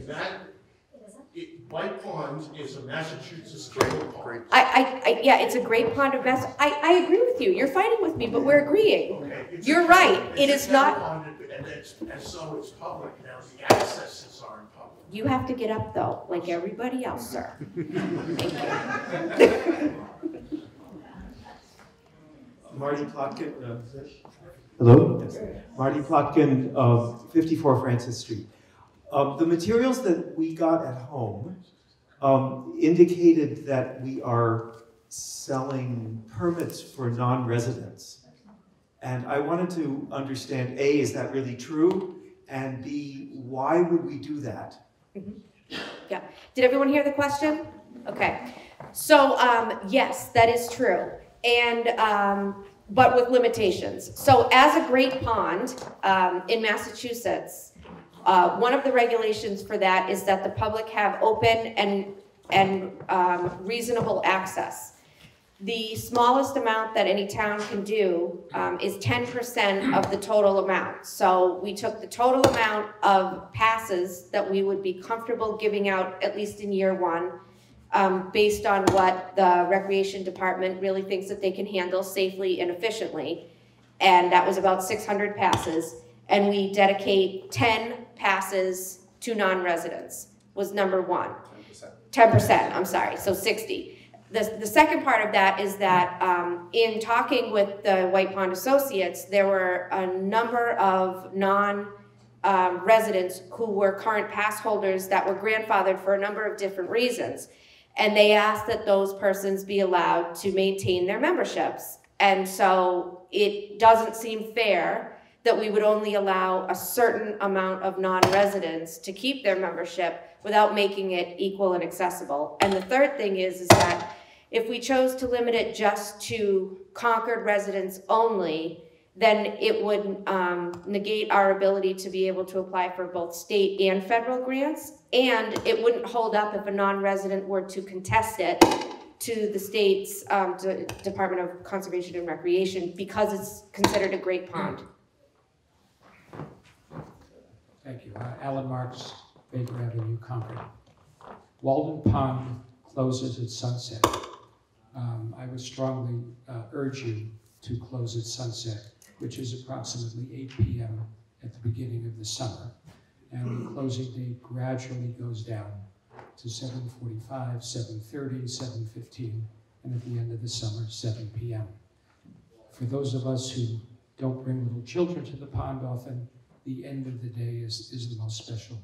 White Pond is a Massachusetts cable pond. Yeah, it's a great pond of mess. I agree with you. You're fighting with me, but we're agreeing. Okay, it's You're a- right. it's It a is cable not. pond, and so it's public now, the accesses aren't public. You have to get up though, like everybody else, sir. Thank you. Marty Plotkin, hello? Yes. Marty Plotkin of 54 Francis Street. The materials that we got at home indicated that we are selling permits for non-residents. And I wanted to understand, A, is that really true? And B, why would we do that? Yeah. Did everyone hear the question? Okay. So, yes, that is true. And, but with limitations. So as a great pond in Massachusetts, one of the regulations for that is that the public have open and reasonable access. The smallest amount that any town can do is 10% of the total amount. So we took the total amount of passes that we would be comfortable giving out, at least in year one, based on what the Recreation Department really thinks that they can handle safely and efficiently. And that was about 600 passes. And we dedicate 10 passes to non-residents, was number one. 10%, I'm sorry, so 60. The second part of that is that in talking with the White Pond Associates, there were a number of non-residents who were current pass holders that were grandfathered for a number of different reasons. And they asked that those persons be allowed to maintain their memberships. And so it doesn't seem fair that we would only allow a certain amount of non-residents to keep their membership without making it equal and accessible. And the third thing is that if we chose to limit it just to Concord residents only, then it would negate our ability to be able to apply for both state and federal grants, and it wouldn't hold up if a non-resident were to contest it to the state's Department of Conservation and Recreation because it's considered a great pond. Thank you. Alan Marks, Baker Avenue, Concord. Walden Pond closes at sunset. I would strongly urge you to close at sunset, which is approximately 8 p.m. at the beginning of the summer. And the closing date gradually goes down to 7:45, 7:30, 7:15, and at the end of the summer, 7 p.m. For those of us who don't bring little children to the pond often, the end of the day is the most special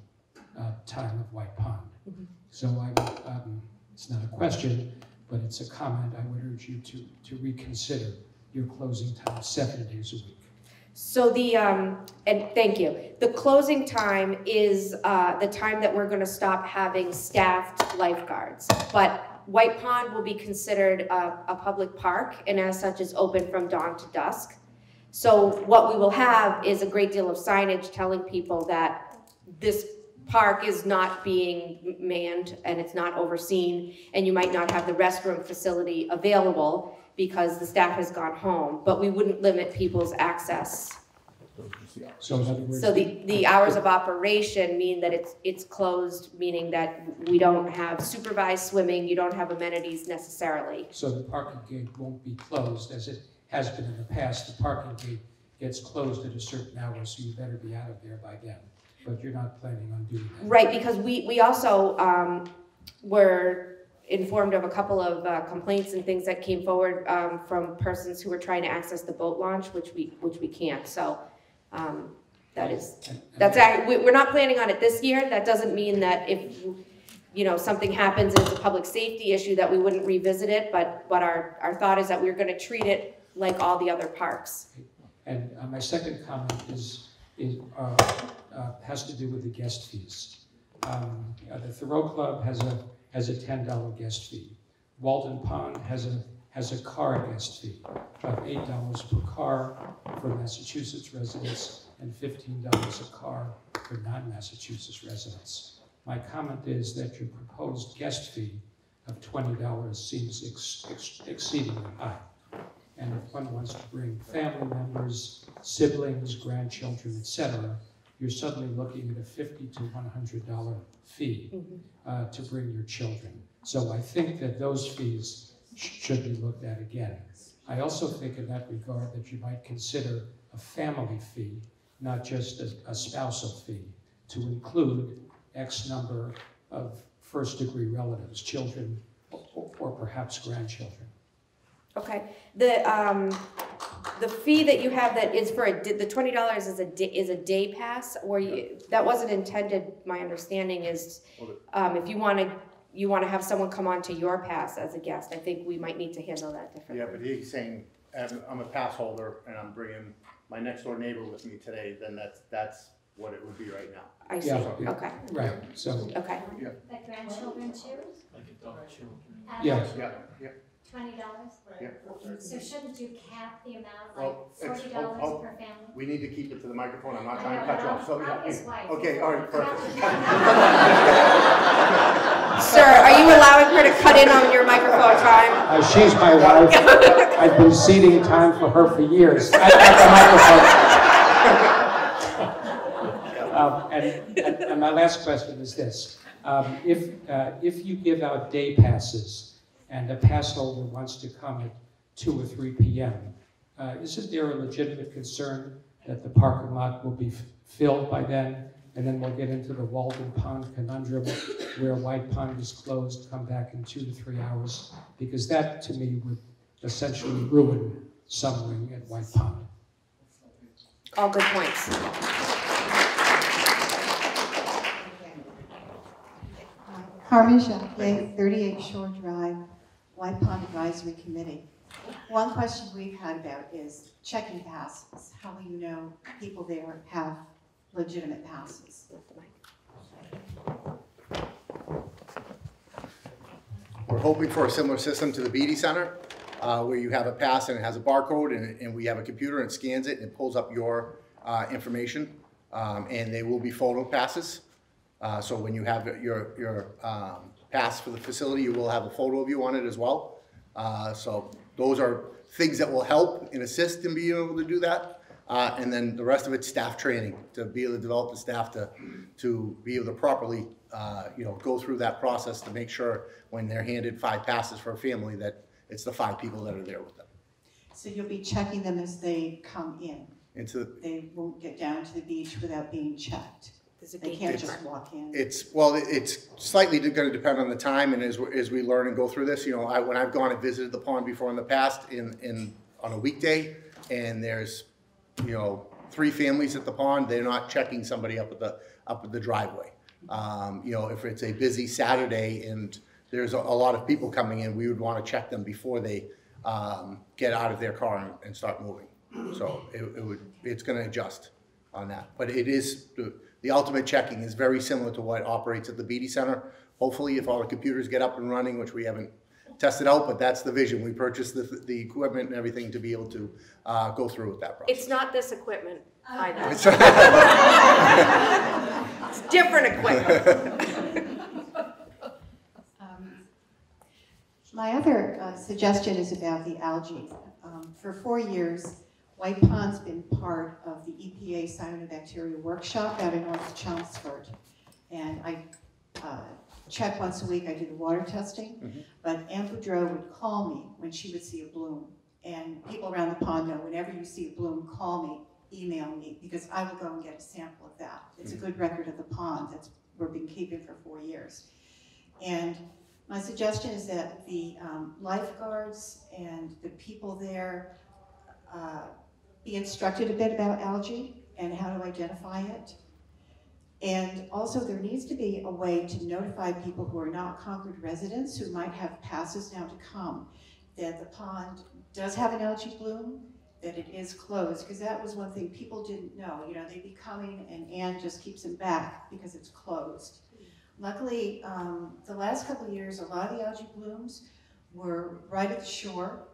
time of White Pond. Mm-hmm. So I would, it's not a question, but it's a comment. I would urge you to reconsider your closing time 7 days a week. So and thank you. The closing time is the time that we're gonna stop having staffed lifeguards. But White Pond will be considered a public park, and as such is open from dawn to dusk. So what we will have is a great deal of signage telling people that this park is not being manned and it's not overseen, and you might not have the restroom facility available because the staff has gone home, but we wouldn't limit people's access. So in other words. So the hours of operation mean that it's closed, meaning that we don't have supervised swimming, you don't have amenities necessarily. So the parking gate won't be closed as it has been in the past. The parking gate gets closed at a certain hour, so you better be out of there by then. But you're not planning on doing that. Right, because we also were informed of a couple of complaints and things that came forward from persons who were trying to access the boat launch, which we can't. So we're not planning on it this year. That doesn't mean that if something happens and it's a public safety issue that we wouldn't revisit it. But our thought is that we're going to treat it like all the other parks. And my second comment has to do with the guest fees. The Thoreau Club has a $10 guest fee. Walden Pond has a car guest fee of $8 per car for Massachusetts residents and $15 a car for non-Massachusetts residents. My comment is that your proposed guest fee of $20 seems exceedingly high. And if one wants to bring family members, siblings, grandchildren, etc., you're suddenly looking at a $50 to $100 fee to bring your children. So I think that those fees should be looked at again. I also think in that regard that you might consider a family fee, not just a spousal fee, to include X number of first-degree relatives, children, or perhaps grandchildren. Okay. The fee that you have that is for the $20 is a day pass, or that wasn't intended. My understanding is if you want to have someone come onto your pass as a guest, I think we might need to handle that differently. Yeah, but he's saying I'm a pass holder and I'm bringing my next door neighbor with me today. Then that's what it would be right now. I see. Yeah. Okay. Right. So. Okay. Yeah. The grandchildren too? Yeah. Yeah. $20? Yeah. So shouldn't you cap the amount, Well, like it's- $40 per family? We need to keep it to the microphone. I'm not I trying to know, cut you but off. So, I'm his wife. okay, all right, perfect. Sir, are you allowing her to cut in on your microphone time? She's my wife. I've been ceding time for her for years. I got the microphone. And my last question is this. If you give out day passes and a pass holder wants to come at 2 or 3 p.m., isn't there a legitimate concern that the parking lot will be filled by then? And then we'll get into the Walden Pond conundrum where White Pond is closed, come back in 2 to 3 hours, because that to me would essentially ruin summering at White Pond. All good points. Harvey, 38 Shore Drive, White Pond Advisory Committee. One question we've had about is checking passes. How will you know people there have legitimate passes? We're hoping for a similar system to the Beatty Center, where you have a pass and it has a barcode, and we have a computer and it scans it and it pulls up your information, and they will be photo passes. So when you have your pass for the facility, you will have a photo of you on it as well. So those are things that will help and assist in being able to do that. And then the rest of it's staff training, to be able to develop the staff to be able to properly go through that process to make sure when they're handed 5 passes for a family that it's the 5 people that are there with them. So you'll be checking them as they come in? They won't get down to the beach without being checked? They can't just walk in? It's slightly going to depend on the time, and as we learn and go through this, when I've gone and visited the pond before in the past on a weekday, and there's 3 families at the pond, they're not checking somebody up at the driveway. If it's a busy Saturday and there's a lot of people coming in, we would want to check them before they get out of their car and start moving. So it's gonna adjust on that. But it is, the ultimate checking is very similar to what operates at the BD Center. Hopefully, if all the computers get up and running, which we haven't tested out, but that's the vision. We purchased the equipment and everything to be able to go through with that process. It's not this equipment either. It's It's different equipment. My other suggestion is about the algae. For 4 years, White Pond's been part of the EPA cyanobacteria workshop out in North Chelmsford. And I check once a week, I do the water testing, but Ann Boudreau would call me when she would see a bloom. And people around the pond know, whenever you see a bloom, call me, email me, because I will go and get a sample of that. It's a good record of the pond that we've been keeping for 4 years. And my suggestion is that the lifeguards and the people there be instructed a bit about algae and how to identify it. And also there needs to be a way to notify people who are not Concord residents who might have passes now to come that the pond does have an algae bloom, that it is closed, because that was one thing people didn't know. You know, they'd be coming and Ann just keeps them back because it's closed. Luckily, the last couple of years, a lot of the algae blooms were right at the shore,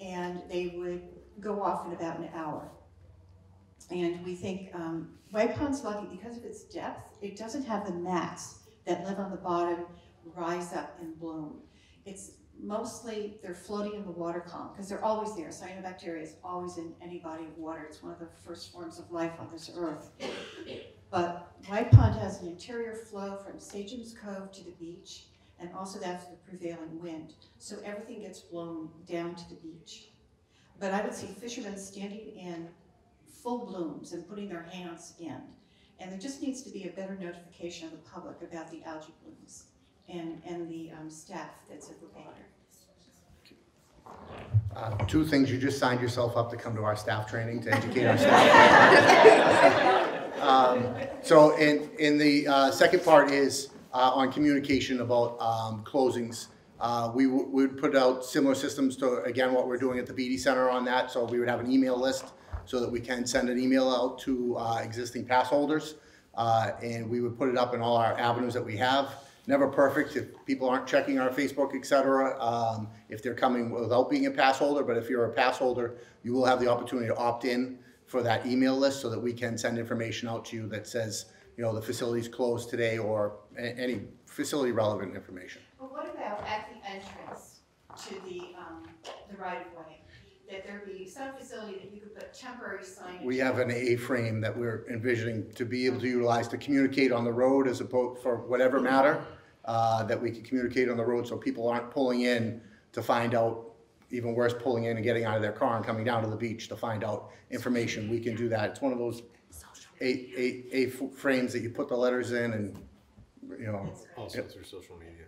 and they would go off in about an hour. And we think White Pond's lucky because of its depth. It doesn't have the gnats that live on the bottom rise up and bloom. It's mostly, they're floating in the water column because they're always there. Cyanobacteria is always in any body of water. It's one of the first forms of life on this earth. But White Pond has an interior flow from Sagem's Cove to the beach, and also that's the prevailing wind. So everything gets blown down to the beach. But I would see fishermen standing in full blooms and putting their hands in. And there just needs to be a better notification of the public about the algae blooms and the staff that's at the water. 2 things, you just signed yourself up to come to our staff training to educate our staff. So in the second part is on communication about closings. We would put out similar systems to, again, what we're doing at the BD Center on that. So we would have an email list so that we can send an email out to existing pass holders. And we would put it up in all our avenues that we have. Never perfect if people aren't checking our Facebook, etc. If they're coming without being a pass holder, but if you're a pass holder, you will have the opportunity to opt in for that email list so that we can send information out to you that says, you know, the facility's closed today or any facility relevant information. But what about at the entrance to the right of way? That there be some facility that you could put temporary signage? We have an A-frame that we're envisioning to be able to utilize to communicate on the road as opposed for whatever matter, that we can communicate on the road so people aren't pulling in to find out, even worse, pulling in and getting out of their car and coming down to the beach to find out information. We can do that. It's one of those A-frames that you put the letters in and, you know. Also through social media.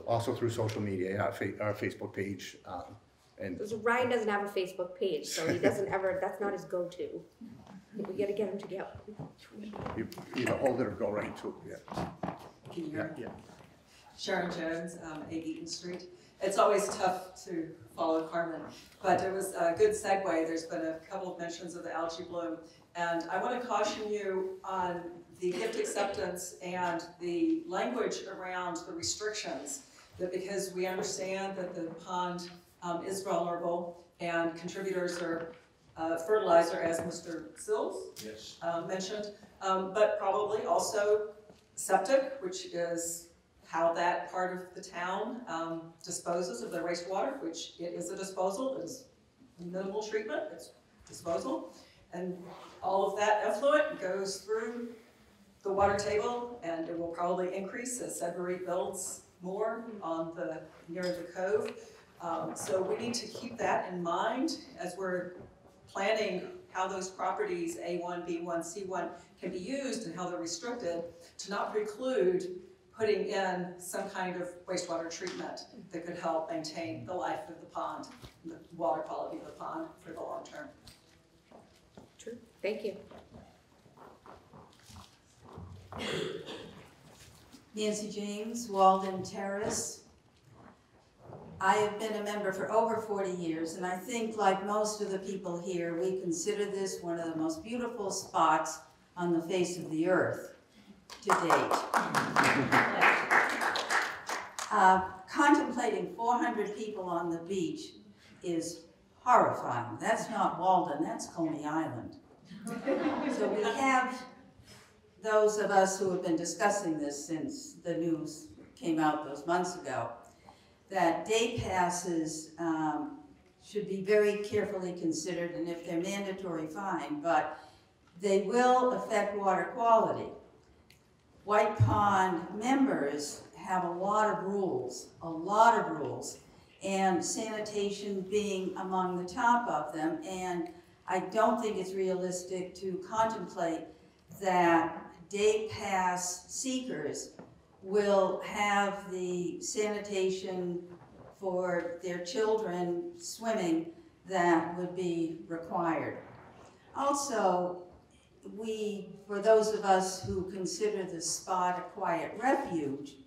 Also through social media, yeah, our Facebook page. And Ryan doesn't have a Facebook page, so he doesn't ever, that's not his go-to. We gotta get him to get one. you either hold it or go right to it, yeah. Can you hear me? Yeah. Sharon Jones, 8 Eaton Street. It's always tough to follow Carmen, but it was a good segue. There's been a couple of mentions of the algae bloom, and I want to caution you on the gift acceptance and the language around the restrictions, that because we understand that the pond is vulnerable and contributors are fertilizer, as Mr. Sills mentioned, but probably also septic, which is how that part of the town disposes of their wastewater, which it is a disposal, it's minimal treatment, it's disposal. And all of that effluent goes through the water table, and it will probably increase as Sudbury builds more on the near the cove. So we need to keep that in mind as we're planning how those properties A1, B1, C1 can be used and how they're restricted, to not preclude putting in some kind of wastewater treatment that could help maintain the life of the pond, the water quality of the pond for the long term. True. Thank you. Nancy James, Walden Terrace. I have been a member for over 40 years, and I think like most of the people here, we consider this one of the most beautiful spots on the face of the earth to date. Contemplating 400 people on the beach is horrifying. That's not Walden, that's Coney Island. So we have those of us who have been discussing this since the news came out those months ago, that day passes should be very carefully considered, and if they're mandatory, fine, but they will affect water quality. White Pond members have a lot of rules, and sanitation being among the top of them, and I don't think it's realistic to contemplate that day pass seekers will have the sanitation for their children swimming that would be required. Also, for those of us who consider the spot a quiet refuge,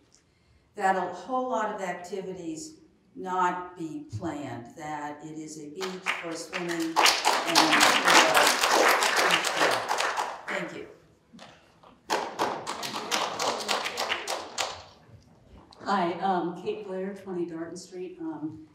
that a whole lot of activities not be planned, that it is a beach for swimming and thank you. Hi, Kate Blair, 20 Darton Street,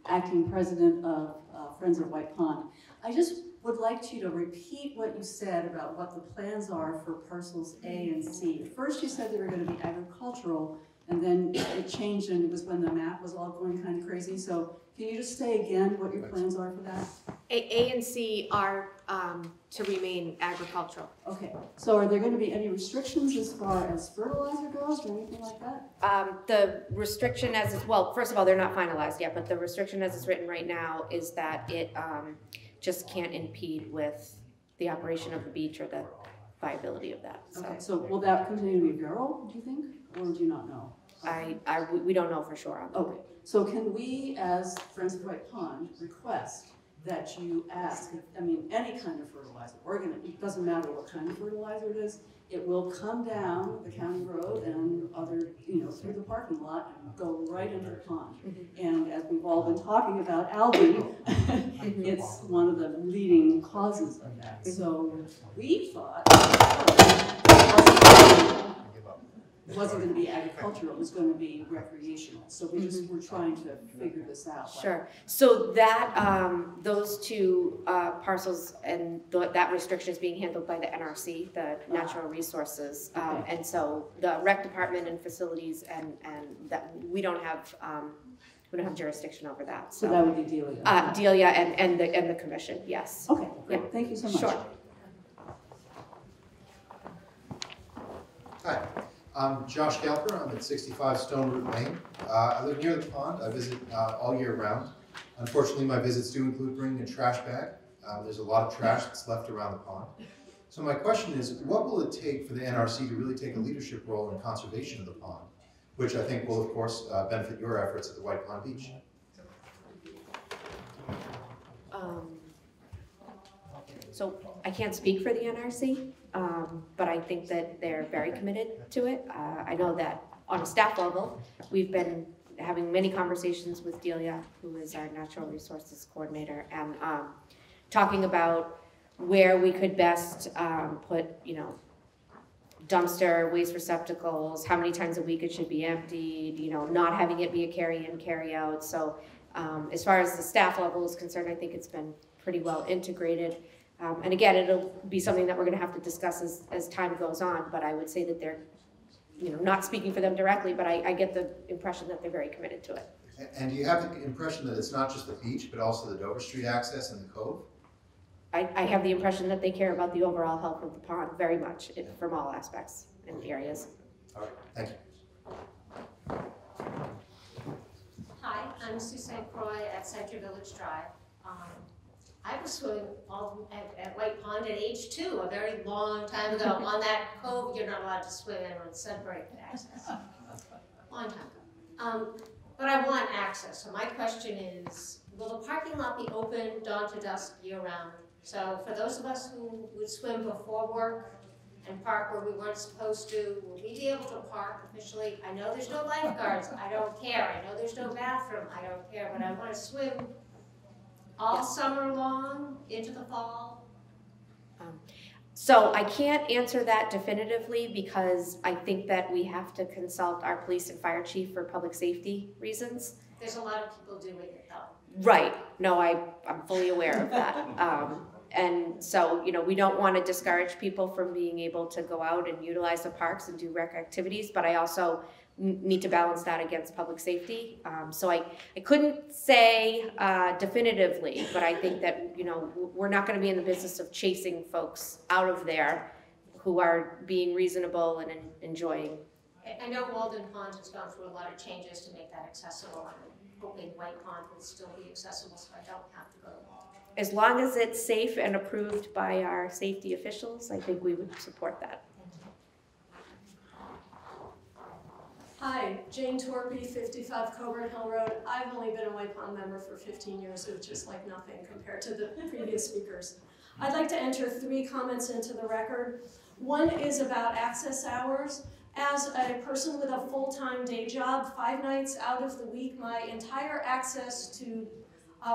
acting president of Friends of White Pond. I just would like you to repeat what you said about what the plans are for parcels A and C. First you said they were going to be agricultural, and then it changed, and it was when the map was all going kind of crazy. So can you just say again what your plans are for that? A and C are to remain agricultural. Okay, so are there going to be any restrictions as far as fertilizer goes or anything like that? The restriction as it's, well, first of all, they're not finalized yet, but the restriction as it's written right now is that it just can't impede with the operation of the beach or the viability of that. So. Okay, so will that continue to be rural, do you think, or do you not know? We don't know for sure on that. Okay, so can we, as Friends of White Pond, request that you ask, any kind of fertilizer, it doesn't matter what kind of fertilizer it is, it will come down the county road and through the parking lot and go right into the pond. Mm-hmm. And as we've all been talking about algae, it's one of the leading causes of that. So we thought it wasn't going to be agricultural, it was going to be recreational. So we just were trying to figure this out. Sure. So that those two parcels and that restriction is being handled by the NRC, the Natural Resources, and so the rec department and facilities and that we don't have jurisdiction over that. So that would be Delia. Delia and the commission. Yes. Okay. Great. Yeah. Thank you so much. Sure. Hi. I'm Josh Galper. I'm at 65 Stone Root Lane. I live near the pond. I visit all year round. Unfortunately, my visits do include bringing a trash bag. There's a lot of trash that's left around the pond. So my question is, what will it take for the NRC to really take a leadership role in conservation of the pond, which I think will, of course, benefit your efforts at the White Pond Beach? So I can't speak for the NRC, but I think that they're very committed to it. I know that on a staff level, we've been having many conversations with Delia, who is our natural resources coordinator, and talking about where we could best put, dumpster, waste receptacles, how many times a week it should be emptied, not having it be a carry-in, carry-out. So as far as the staff level is concerned, I think it's been pretty well integrated. And again, it'll be something that we're going to have to discuss as time goes on, but I would say that they're, not speaking for them directly, but I get the impression that they're very committed to it. And do you have the impression that it's not just the beach, but also the Dover Street access and the cove? I have the impression that they care about the overall health of the pond very much from all aspects and areas. All right, thank you. Hi, I'm Suzanne Croy at Central Village Drive. I was swimming at White Pond at age 2, a very long time ago. On that cove, you're not allowed to swim in on Sudbury could access. Long time ago. But I want access, so my question is, will the parking lot be open dawn to dusk year-round? So for those of us who would swim before work, and park where we weren't supposed to? Will we be able to park officially? I know there's no lifeguards, I don't care. I know there's no bathroom, I don't care, but I want to swim all summer long into the fall. So I can't answer that definitively because I think that we have to consult our police and fire chief for public safety reasons. There's a lot of people doing it though. Right, no, I'm fully aware of that. And so, you know, we don't want to discourage people from being able to go out and utilize the parks and do rec activities, but I also need to balance that against public safety. So I couldn't say definitively, but I think that, you know, we're not going to be in the business of chasing folks out of there who are being reasonable and enjoying. I know Walden Pond has gone through a lot of changes to make that accessible. I'm hoping White Pond will still be accessible so I don't have to go. As long as it's safe and approved by our safety officials, I think we would support that. Hi, Jane Torpy, 55 Coburn Hill Road. I've only been a White Pond member for 15 years, which is like nothing compared to the previous speakers. I'd like to enter 3 comments into the record. One is about access hours. As a person with a full-time day job, 5 nights out of the week, my entire access to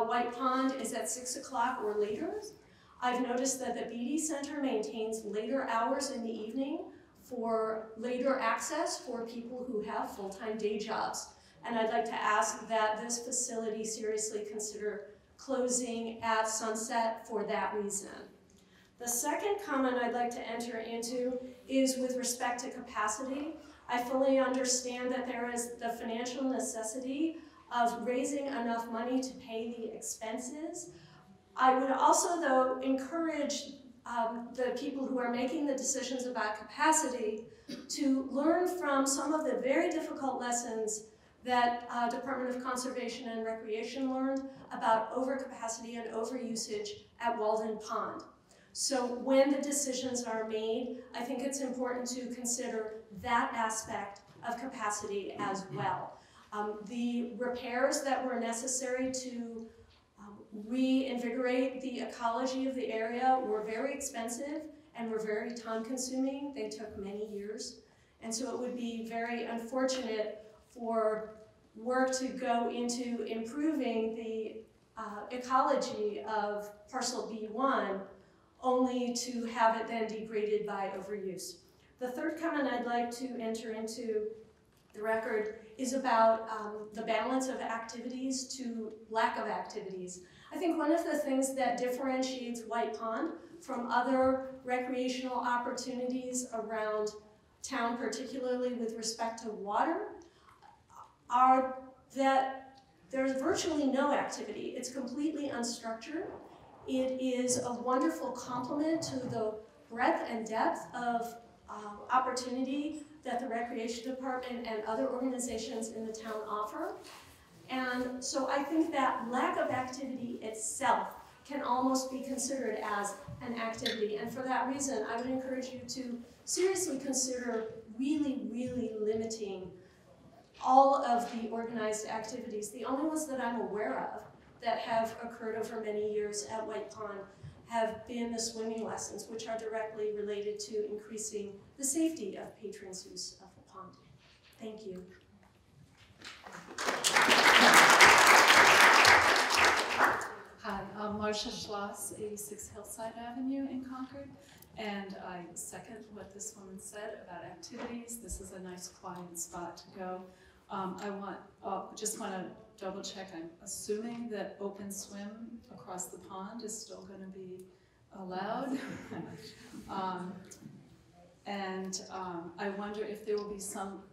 White Pond is at 6 o'clock or later. I've noticed that the BD Center maintains later hours in the evening for later access for people who have full-time day jobs. And I'd like to ask that this facility seriously consider closing at sunset for that reason. The second comment I'd like to enter into is with respect to capacity. I fully understand that there is the financial necessity of raising enough money to pay the expenses. I would also, though, encourage the people who are making the decisions about capacity to learn from some of the very difficult lessons that Department of Conservation and Recreation learned about overcapacity and overusage at Walden Pond. So when the decisions are made, I think it's important to consider that aspect of capacity as well. The repairs that were necessary to reinvigorate the ecology of the area were very expensive and were very time-consuming. They took many years. And so it would be very unfortunate for work to go into improving the ecology of parcel B1 only to have it then degraded by overuse. The third comment I'd like to enter into the record is about the balance of activities to lack of activities. I think one of the things that differentiates White Pond from other recreational opportunities around town, particularly with respect to water, are that there's virtually no activity. It's completely unstructured. It is a wonderful complement to the breadth and depth of opportunity that the Recreation Department and other organizations in the town offer. And so I think that lack of activity itself can almost be considered as an activity. And for that reason, I would encourage you to seriously consider really limiting all of the organized activities. The only ones that I'm aware of that have occurred over many years at White Pond have been the swimming lessons, which are directly related to increasing the safety of patrons' use of the pond. Thank you. Hi, I'm Marcia Schloss, 86 Hillside Avenue in Concord, and I second what this woman said about activities. This is a nice quiet spot to go. Just want to double check. I'm assuming that open swim across the pond is still going to be allowed. I wonder if there will be some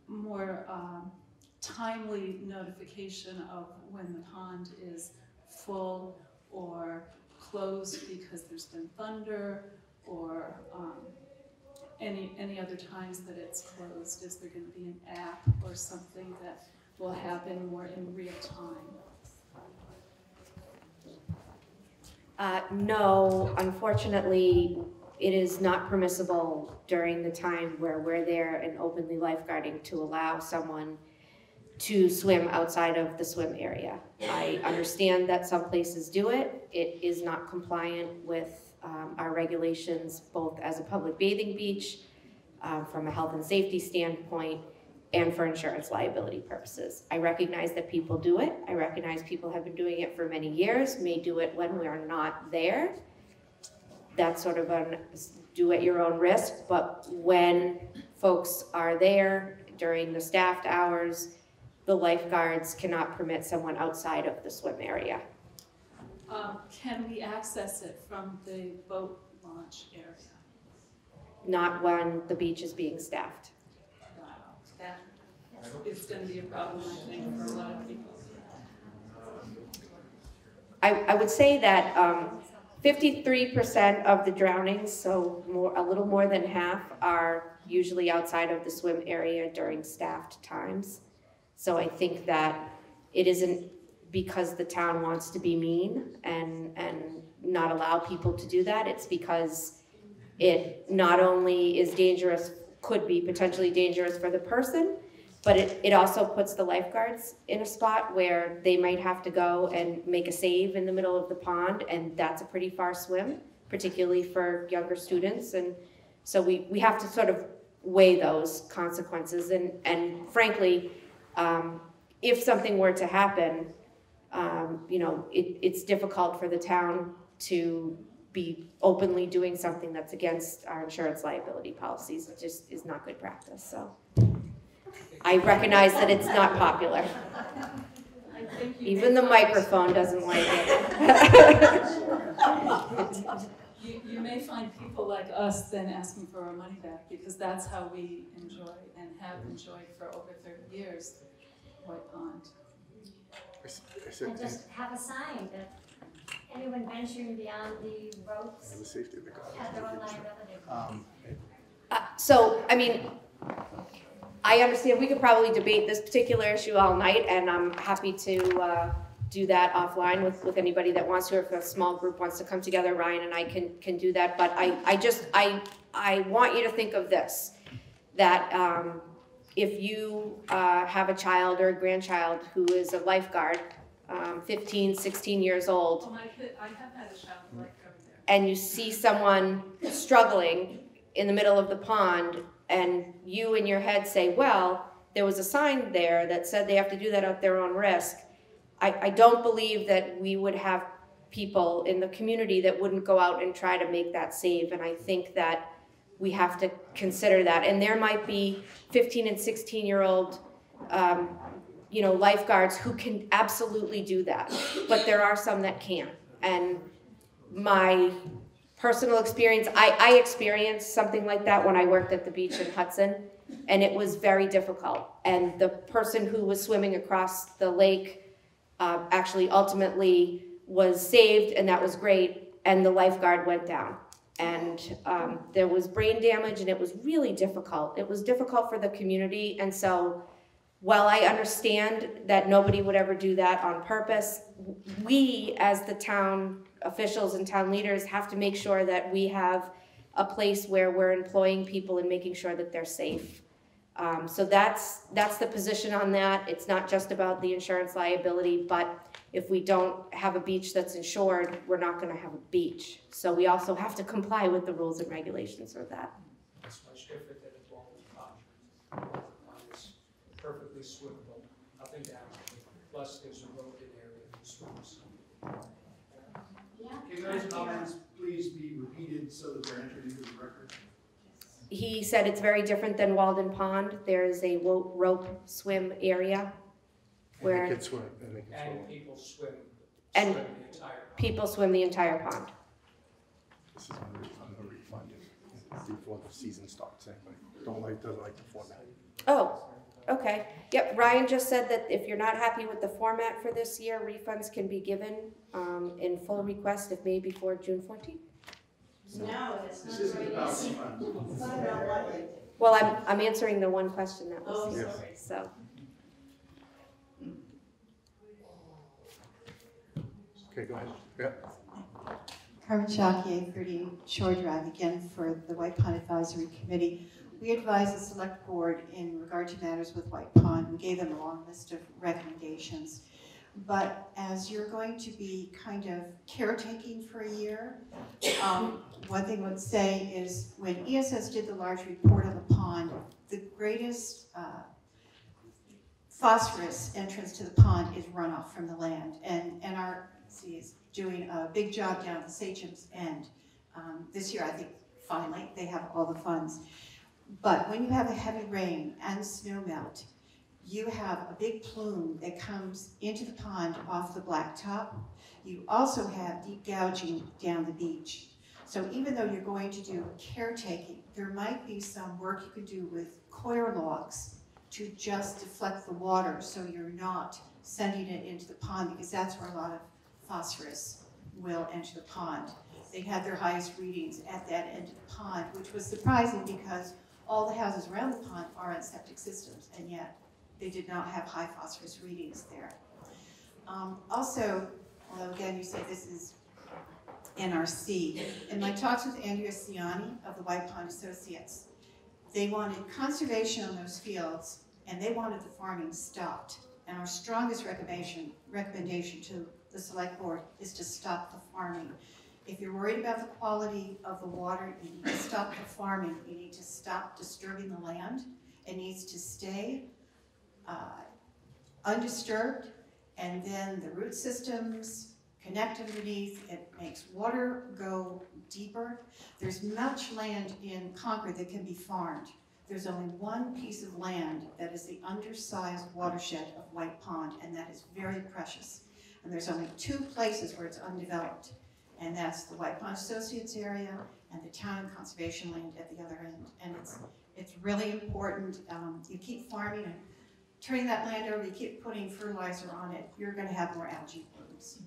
more timely notification of when the pond is full or closed because there's been thunder, or any other times that it's closed. Is there going to be an app or something that will happen more in real time? No, unfortunately, it is not permissible during the time where we're there and openly lifeguarding to allow someone to swim outside of the swim area. I understand that some places do it. It is not compliant with our regulations both as a public bathing beach, from a health and safety standpoint, and for insurance liability purposes. I recognize that people do it. I recognize people have been doing it for many years, may do it when we are not there. That's sort of a do at your own risk, but when folks are there during the staffed hours, the lifeguards cannot permit someone outside of the swim area. Can we access it from the boat launch area? Not when the beach is being staffed. That is going to be a problem, I think, for a lot of people. I would say that 53% of the drownings, so a little more than half, are usually outside of the swim area during staffed times. So I think that it isn't because the town wants to be mean and not allow people to do that. It's because it not only is dangerous, could be potentially dangerous for the person, but it also puts the lifeguards in a spot where they might have to go and make a save in the middle of the pond, and that's a pretty far swim, particularly for younger students. And so we have to sort of weigh those consequences. And frankly, if something were to happen, you know, it's difficult for the town to be openly doing something that's against our insurance liability policies. It just is not good practice. So I recognize that it's not popular. Even the microphone doesn't like it. You may find people like us then asking for our money back, because that's how we enjoy and have enjoyed for over 30 years White Pond. And just have a sign that anyone venturing beyond the ropes has their own liability. So, I mean, I understand we could probably debate this particular issue all night, and I'm happy to do that offline with anybody that wants to, or if a small group wants to come together, Ryan and I can do that. But I want you to think of this, that if you have a child or a grandchild who is a lifeguard, 15, 16 years old, Well, I have had a child lifeguard there. and you see someone struggling in the middle of the pond, and you in your head say, well, there was a sign there that said they have to do that at their own risk. I don't believe that we would have people in the community that wouldn't go out and try to make that save, and I think that we have to consider that. And there might be 15 and 16-year-old you know, lifeguards who can absolutely do that, but there are some that can't. And my personal experience, I experienced something like that when I worked at the beach in Hudson, and it was very difficult. And the person who was swimming across the lake actually ultimately was saved, and that was great, and the lifeguard went down. And there was brain damage, and it was really difficult. It was difficult for the community, and so while I understand that nobody would ever do that on purpose, we as the town officials and town leaders have to make sure that we have a place where we're employing people and making sure that they're safe. So that's the position on that. It's not just about the insurance liability, but if we don't have a beach that's insured, we're not going to have a beach. So we also have to comply with the rules and regulations for that. It's much different than a Walden Pond. It's perfectly swimmable, up and down. Plus, there's a road in area for swimmers. Can those comments please be repeated so that they're entered into the record? He said it's very different than Walden Pond. There's a rope swim area where And people swim. And the entire people swim the entire pond. This is on the refund before the season starts. Anyway, doesn't like the format. Oh, okay. Yep, Ryan just said that if you're not happy with the format for this year, refunds can be given in full request if made before June 14th. No, it's not. This isn't about refunds. It's not about what? Well, I'm answering the one question that was Oh, here, sorry. so. Okay, go ahead. Yeah. Carmen Shockier, 30 Shore Drive, again for the White Pond Advisory Committee. We advised the Select Board in regard to matters with White Pond. We gave them a long list of recommendations. But as you're going to be kind of caretaking for a year, one thing I would say is when ESS did the large report on the pond, the greatest phosphorus entrance to the pond is runoff from the land. And NRC is doing a big job down at the Sachem's End. This year, I think, finally, they have all the funds. But when you have a heavy rain and snow melt, you have a big plume that comes into the pond off the blacktop. You also have deep gouging down the beach. So even though you're going to do caretaking, there might be some work you could do with coir logs to just deflect the water so you're not sending it into the pond, because that's where a lot of phosphorus will enter the pond. They had their highest readings at that end of the pond, which was surprising because all the houses around the pond are on septic systems, and yet they did not have high phosphorus readings there. Also, although again you say this is NRC, in my talks with Andrea Ciani of the White Pond Associates, they wanted conservation on those fields and they wanted the farming stopped. And our strongest recommendation to the select board is to stop the farming. If you're worried about the quality of the water, you need to stop the farming. You need to stop disturbing the land. It needs to stay undisturbed, and then the root systems connect underneath. It makes water go deeper. There's much land in Concord that can be farmed. There's only one piece of land that is the undersized watershed of White Pond, and that is very precious. And there's only two places where it's undeveloped, and that's the White Pond Associates area and the town and conservation land at the other end. And it's really important. You keep farming and turning that land over, you keep putting fertilizer on it, you're going to have more algae blooms.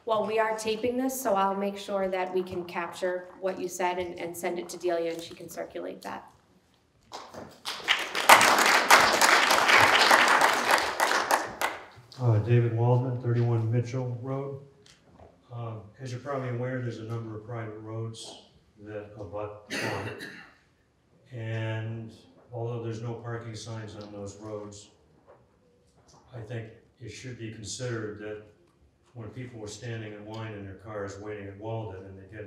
Well, we are taping this, so I'll make sure that we can capture what you said and send it to Delia and she can circulate that. David Waldman, 31 Mitchell Road. As you're probably aware, there's a number of private roads that abut the pond. And although there's no parking signs on those roads, I think it should be considered that when people were standing in line in their cars waiting at Walden and they get,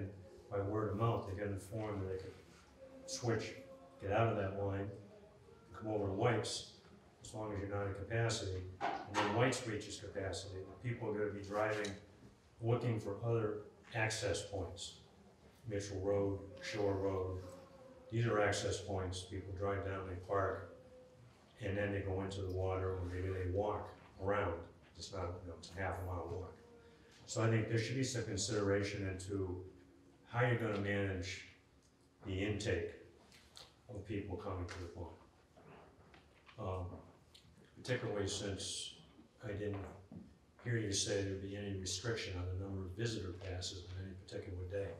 by word of mouth, they get informed that they could switch, get out of that line, come over to White's, as long as you're not at capacity. And then White's reaches capacity. The people are going to be driving, looking for other access points. Mitchell Road, Shore Road. These are access points. People drive down, they park, and then they go into the water, or maybe they walk around. It's not, it's a half-a-mile walk. So I think there should be some consideration into how you're going to manage the intake of people coming to the pond. Particularly since I didn't hear you say there'd be any restriction on the number of visitor passes on any particular day.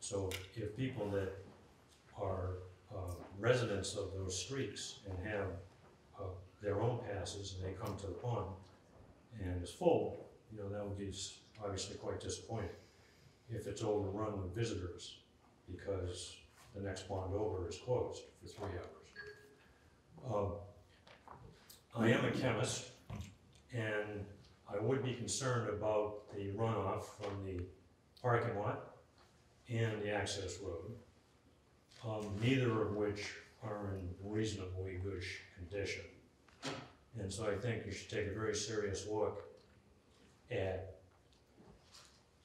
So if people that are residents of those streets and have their own passes and they come to the pond and it's full, that would be obviously quite disappointing if it's overrun with visitors because the next pond over is closed for 3 hours. I am a chemist, and I would be concerned about the runoff from the parking lot and the access road, neither of which are in reasonably good condition. And so I think you should take a very serious look at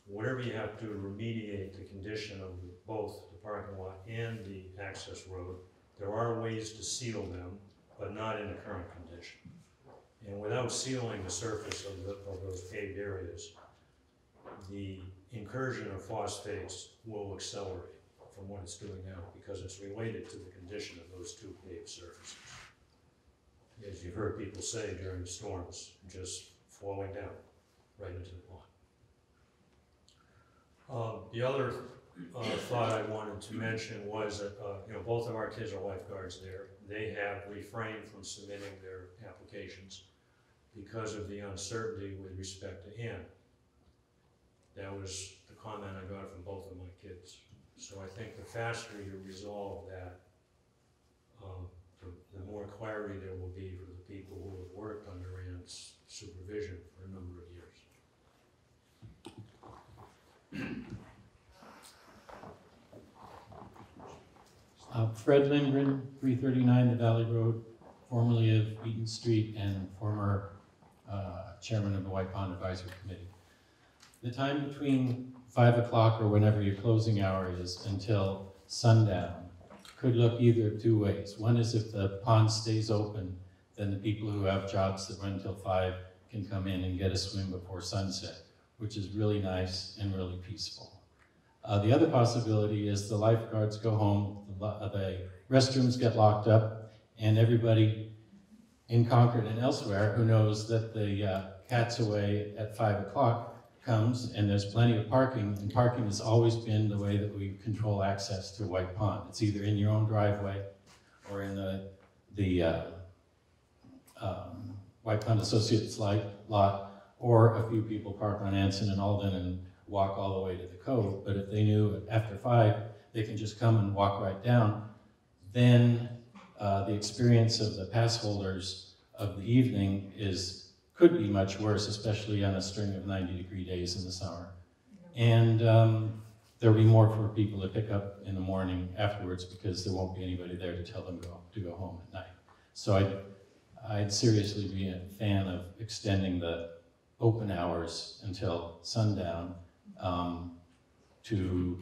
whatever you have to remediate the condition of both the parking lot and the access road. There are ways to seal them, but not in the current condition. And without sealing the surface of those paved areas, the incursion of phosphates will accelerate from what it's doing now because it's related to the condition of those two paved surfaces. As you've heard people say during the storms, just flowing down right into the pond. The other thought I wanted to mention was that both of our kids are lifeguards there. They have refrained from submitting their applications because of the uncertainty with respect to Ann. That was the comment I got from both of my kids. So I think the faster you resolve that, the more clarity there will be for the people who have worked under Ann's supervision for a number Fred Lindgren, 339 the Valley Road, formerly of Eaton Street and former chairman of the White Pond Advisory Committee. The time between 5 o'clock or whenever your closing hour is until sundown could look either of two ways. One is if the pond stays open, then the people who have jobs that run until 5 can come in and get a swim before sunset, which is really nice and really peaceful. The other possibility is the lifeguards go home, the restrooms get locked up, and everybody in Concord and elsewhere who knows that the cat's away at 5 o'clock comes, and there's plenty of parking, and parking has always been the way that we control access to White Pond. It's either in your own driveway or in the White Pond Associates lot, or a few people park on Anson and Alden and walk all the way to the cove. But if they knew after 5 they can just come and walk right down, then the experience of the pass holders of the evening could be much worse, especially on a string of 90-degree days in the summer. And there'll be more for people to pick up in the morning afterwards because there won't be anybody there to tell them to go home at night. So I'd seriously be a fan of extending the open hours until sundown to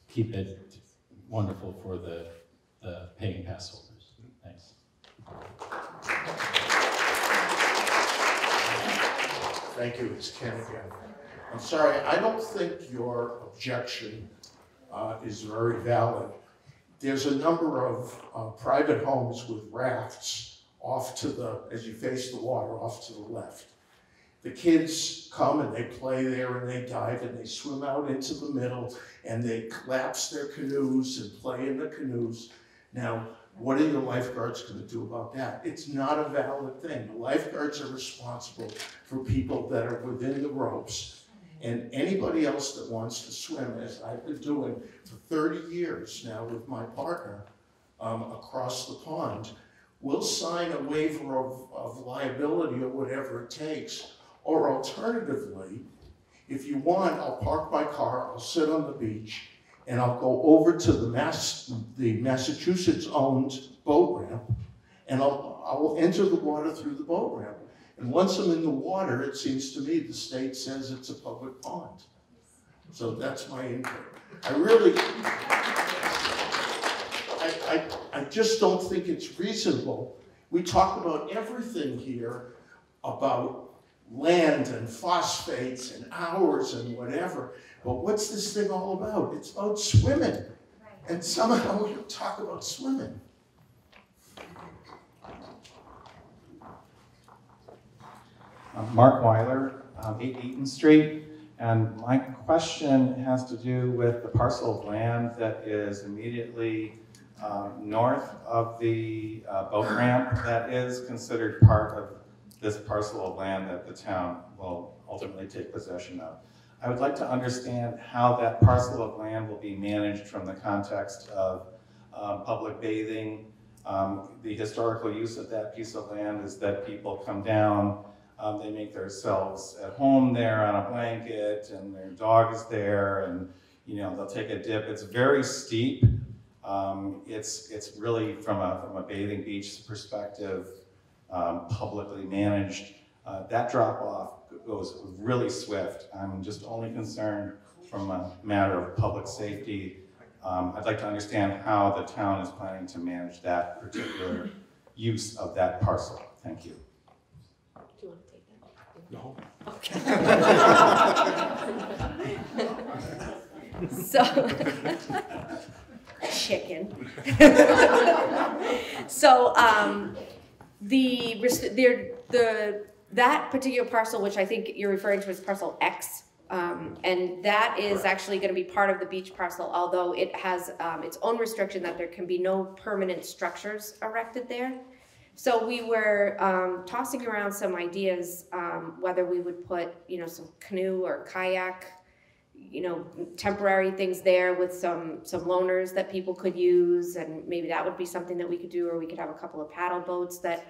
keep it wonderful for the paying pass holders. Thanks. Thank you, it's Ken again. I'm sorry, I don't think your objection is very valid. There's a number of private homes with rafts off to the, as you face the water, off to the left. The kids come and they play there and they dive and they swim out into the middle and they collapse their canoes and play in the canoes. Now, what are your lifeguards going to do about that? It's not a valid thing. The lifeguards are responsible for people that are within the ropes. And anybody else that wants to swim, as I've been doing for 30 years now with my partner across the pond, will sign a waiver of liability or whatever it takes. Or alternatively, if you want, I'll park my car, I'll sit on the beach, and I'll go over to the Massachusetts-owned boat ramp, and I will enter the water through the boat ramp. And once I'm in the water, it seems to me the state says it's a public pond. So that's my input. I just don't think it's reasonable. We talk about everything here about land and phosphates and hours and whatever, but what's this thing all about? It's about swimming. Right. And somehow we talk about swimming. Mark Weiler, 8 Eaton Street, and my question has to do with the parcel of land that is immediately north of the boat ramp that is considered part of this parcel of land that the town will ultimately take possession of. I would like to understand how that parcel of land will be managed from the context of public bathing. The historical use of that piece of land is that people come down, they make themselves at home there on a blanket, and their dog is there, and they'll take a dip. It's very steep. It's really from a bathing beach perspective, publicly managed. That drop-off goes really swift. I'm just only concerned from a matter of public safety. I'd like to understand how the town is planning to manage that particular use of that parcel. Thank you. Do you want to take that? No. Okay. So, chicken. So, that particular parcel, which I think you're referring to as parcel X, and that is actually going to be part of the beach parcel, although it has its own restriction that there can be no permanent structures erected there. So we were tossing around some ideas, whether we would put, some canoe or kayak, temporary things there with some loaners that people could use, and maybe that would be something that we could do, or we could have a couple of paddle boats that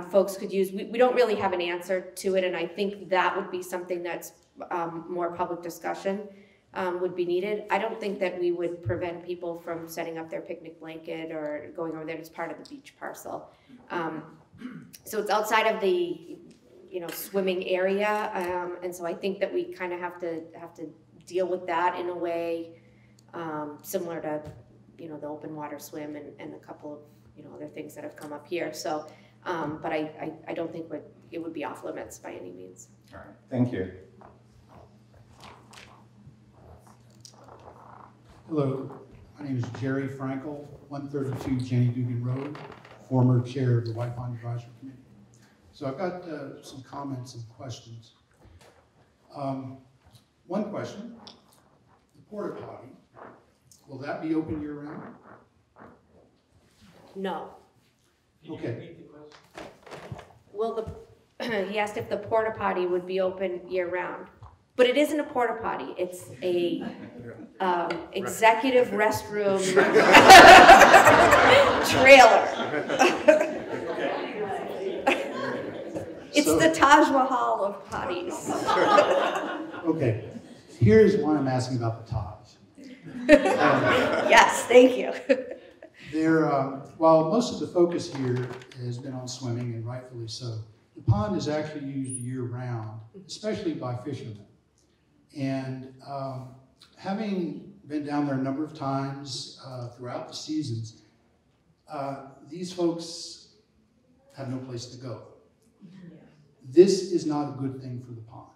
folks could use. We don't really have an answer to it, and I think that would be something that's more public discussion. would be needed. I don't think that we would prevent people from setting up their picnic blanket or going over there. It's part of the beach parcel. So it's outside of the, swimming area, and so I think that we kind of have to deal with that in a way similar to, the open water swim and a couple of, other things that have come up here. So, but I don't think it would be off limits by any means. All right, thank you. Hello, my name is Jerry Frankel, 132 Jenny Dugan Road, former chair of the White Pond Advisory Committee. So I've got some comments and questions. One question, the porta potty, will that be open year round? No. Okay. Well, he asked if the porta potty would be open year round, but it isn't a porta potty. It's a executive restroom trailer. It's the Taj Mahal of potties. Okay, here's why I'm asking about the Taj. Yes, thank you. While most of the focus here has been on swimming, and rightfully so, the pond is actually used year-round, especially by fishermen. And having been down there a number of times throughout the seasons, these folks have no place to go. This is not a good thing for the pond.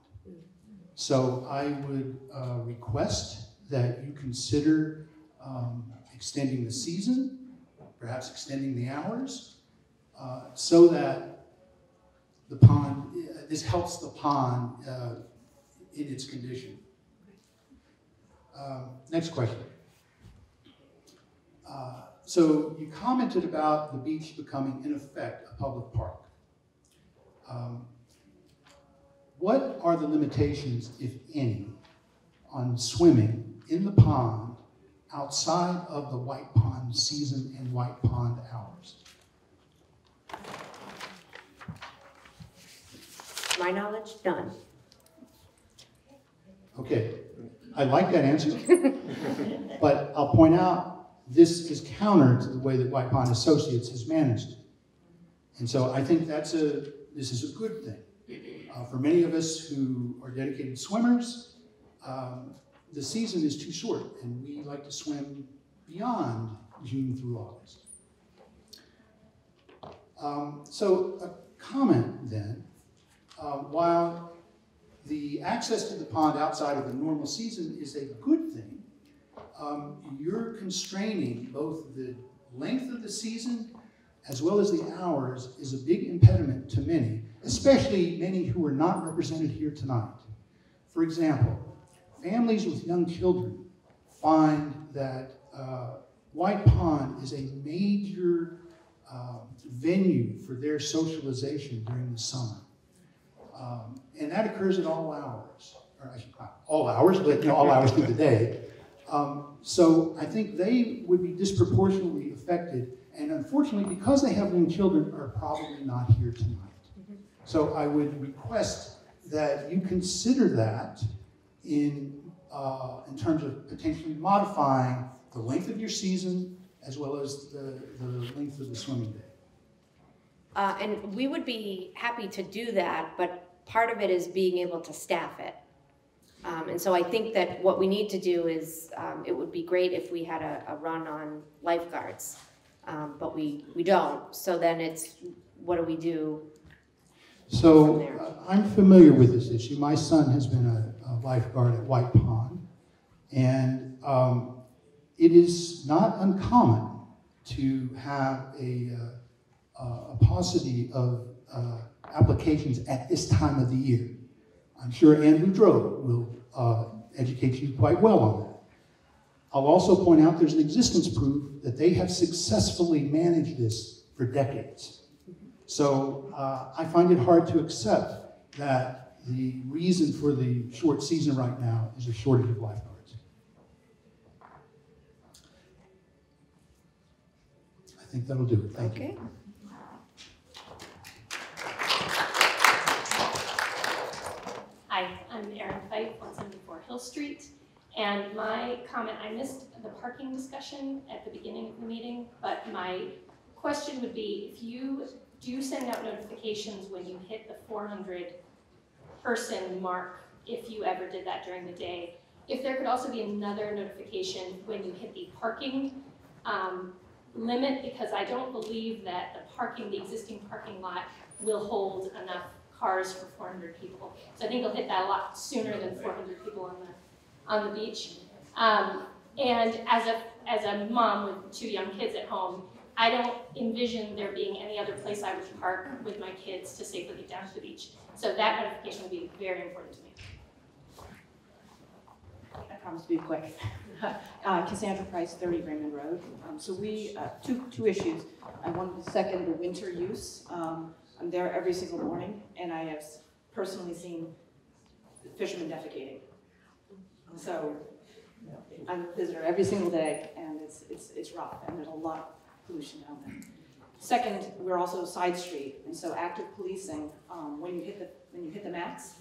So I would request that you consider extending the season, perhaps extending the hours, so that the pond, this helps the pond in its condition. Next question. So you commented about the beach becoming, in effect, a public park. What are the limitations, if any, on swimming in the pond outside of the White Pond season and White Pond hours? To my knowledge, none. Okay, I like that answer, but I'll point out this is counter to the way that White Pond Associates has managed it. And so I think this is a good thing. For many of us who are dedicated swimmers, the season is too short, and we like to swim beyond June through August. So a comment then, while the access to the pond outside of the normal season is a good thing, you're constraining both the length of the season as well as the hours is a big impediment to many, especially many who are not represented here tonight. For example, families with young children find that White Pond is a major venue for their socialization during the summer. And that occurs at all hours, or not all hours, but all hours through the day. So I think they would be disproportionately affected, and unfortunately, because they have young children, are probably not here tonight. So I would request that you consider that in terms of potentially modifying the length of your season as well as the length of the swimming day. And we would be happy to do that, but part of it is being able to staff it. And so I think that what we need to do is, it would be great if we had a run on lifeguards, but we don't. So then it's, what do we do? So I'm familiar with this issue. My son has been a lifeguard at White Pond, and it is not uncommon to have a paucity of applications at this time of the year. I'm sure Andrew Droe will educate you quite well on that. I'll also point out there's an existence proof that they have successfully managed this for decades. So I find it hard to accept that the reason for the short season right now is a shortage of lifeguards. I think that'll do it. Thank you. Hi, I'm Erin Fife, 174 Hill Street, And my comment, I missed the parking discussion at the beginning of the meeting, but my question would be, if you do send out notifications when you hit the 400 person mark, if you ever did that during the day, if there could also be another notification when you hit the parking limit, because I don't believe that the existing parking lot will hold enough cars for 400 people. So I think you'll hit that a lot sooner than 400 people on the beach. And as a mom with 2 young kids at home, I don't envision there being any other place I would park with my kids to safely get down to the beach. So that notification would be very important to me. I promise to be quick. Cassandra Price, 30 Raymond Road. So we, two issues. I wanted to second the winter use. I'm there every single morning, and I have personally seen fishermen defecating. So I'm a visitor every single day, and it's rough, and there's a lot of pollution down there. Second, we're also a side street, and so active policing. When you hit the max,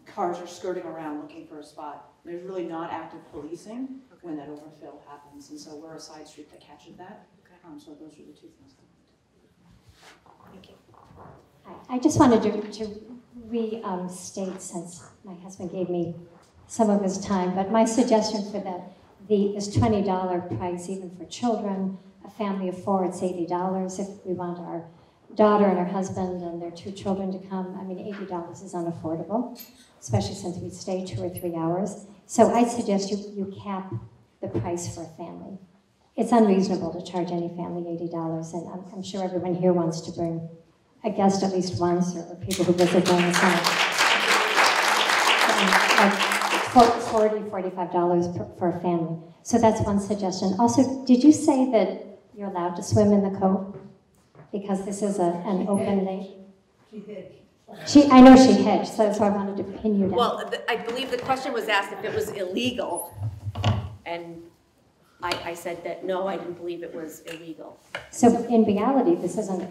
cars are skirting around looking for a spot. There's really not active policing when that overfill happens, and so we're a side street that catches that. So those are the 2 things. Thank you. I just wanted to restate, since my husband gave me some of his time, but my suggestion for this $20 price, even for children, a family of 4, it's $80. If we want our daughter and her husband and their 2 children to come, I mean, $80 is unaffordable, especially since we stay 2 or 3 hours. So I suggest you cap the price for a family. It's unreasonable to charge any family $80, and I'm sure everyone here wants to bring a guest at least once, or people who visit during the summer. $40, $45 for a family. So that's one suggestion. Also, did you say that you're allowed to swim in the cove? Because this is an open lake? I know she hedged, so that's why I wanted to pin you down. Well, I believe the question was asked if it was illegal, and I said that no, I didn't believe it was illegal. So in reality, this isn't,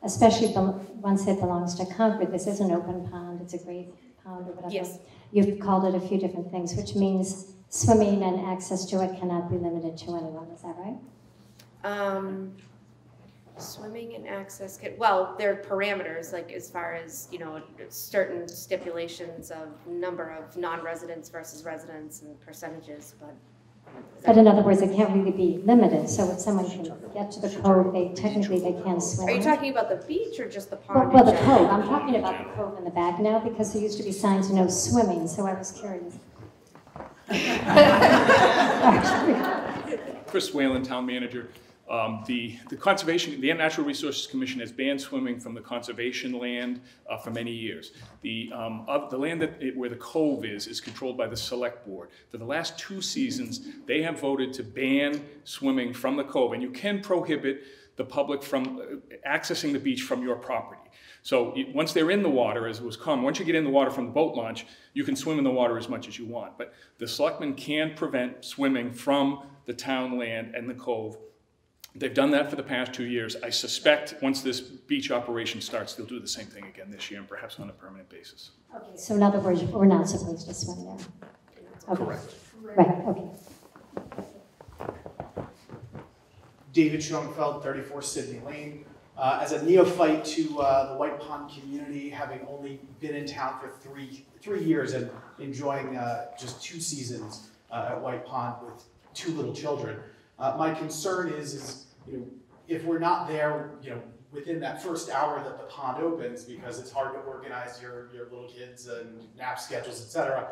especially once it belongs to Concord, this is an open pond, it's a great pond or whatever. Yes. You've called it a few different things, which means swimming and access to it cannot be limited to anyone, is that right? Swimming and access, well, there are parameters, like as far as, certain stipulations of number of non-residents versus residents and percentages, but. But in other words, it can't really be limited, so if someone can get to the cove, technically they can swim. Are you talking about the beach or just the pond? Well, the cove. I'm talking about the cove in the back now, because there used to be signs no swimming, so I was curious. Chris Whalen, town manager. The Natural Resources Commission has banned swimming from the conservation land for many years. The land where the cove is controlled by the select board. For the last 2 seasons, they have voted to ban swimming from the cove, and you can prohibit the public from accessing the beach from your property. So once they're in the water, as it was common, once you get in the water from the boat launch, you can swim in the water as much as you want. But the selectmen can prevent swimming from the town land and the cove. They've done that for the past 2 years. I suspect once this beach operation starts, they'll do the same thing again this year, and perhaps on a permanent basis. Okay, so in other words, we're not supposed to swim there? Okay. Correct. Right, okay. David Schoenfeld, 34 Sydney Lane. As a neophyte to the White Pond community, having only been in town for three years and enjoying just 2 seasons at White Pond with 2 little children, my concern is if we're not there, within that first hour that the pond opens, because it's hard to organize your little kids and nap schedules, etc.,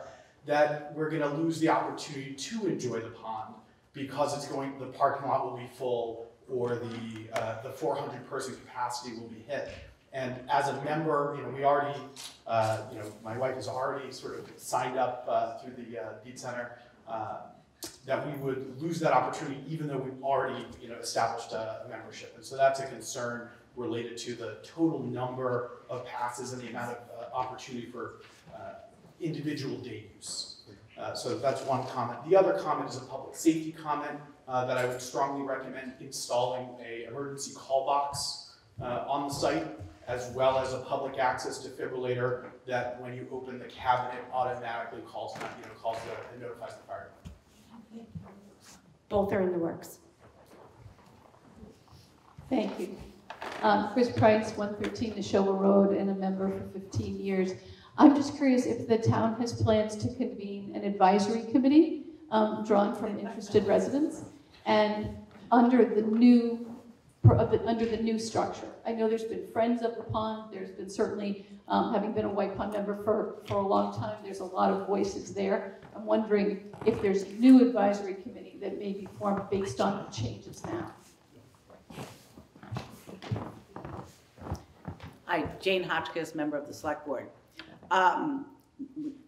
that we're going to lose the opportunity to enjoy the pond because the parking lot will be full, or the 400 person capacity will be hit. And as a member, we already, my wife has already sort of signed up through the Beat Center. That we would lose that opportunity even though we've already established a membership. And so that's a concern related to the total number of passes and the amount of opportunity for individual day use. So that's one comment. The other comment is a public safety comment that I would strongly recommend installing an emergency call box on the site. as well as a public access defibrillator that when you open the cabinet automatically calls and notifies the fire department. Both are in the works. Thank you. Chris Price, 113 Neshoba Road, and a member for 15 years. I'm just curious if the town has plans to convene an advisory committee drawn from interested residents, and under the new structure. I know there's been Friends of the Pond. There's been certainly, having been a White Pond member for a long time, there's a lot of voices there. I'm wondering if there's a new advisory committee that may be formed based on the changes now. Hi, Jane Hotchkiss, member of the Select Board.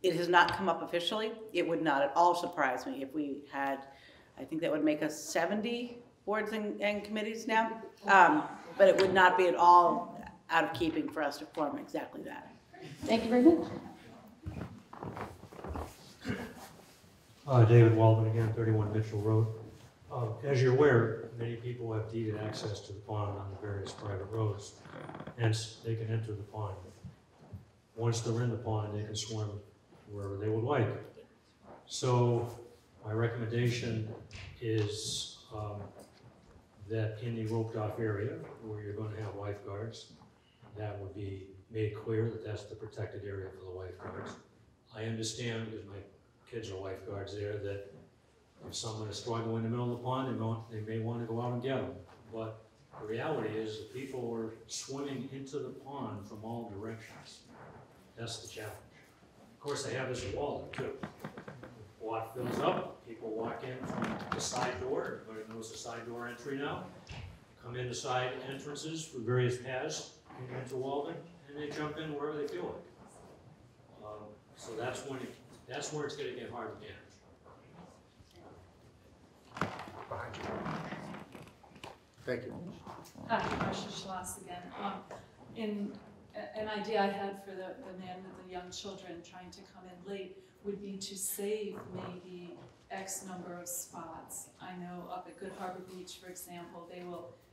It has not come up officially. It would not at all surprise me if we had, I think that would make us 70 boards and committees now. But it would not be at all out of keeping for us to form exactly that. Thank you very much. David Waldman again, 31 Mitchell Road. As you're aware, many people have deeded access to the pond on the various private roads. Hence, they can enter the pond. Once they're in the pond, they can swim wherever they would like. So my recommendation is that in the roped off area where you're going to have lifeguards, that would be made clear that that's the protected area for the lifeguards. I understand, because my kids are lifeguards there, that if someone is struggling in the middle of the pond, they may want to go out and get them. But the reality is that people are swimming into the pond from all directions. That's the challenge. Of course, they have this wall too. The water fills up, people walk in from the side door. Everybody knows the side door entry now. Come in the side entrances through various paths into Walden, and they jump in wherever they feel like. So that's where it's going to get hard to manage. Behind you. Thank you. Hi, Marcia Schloss again. In an idea I had for the man with the young children trying to come in late would be to save maybe X number of spots. I know up at Good Harbor Beach, for example,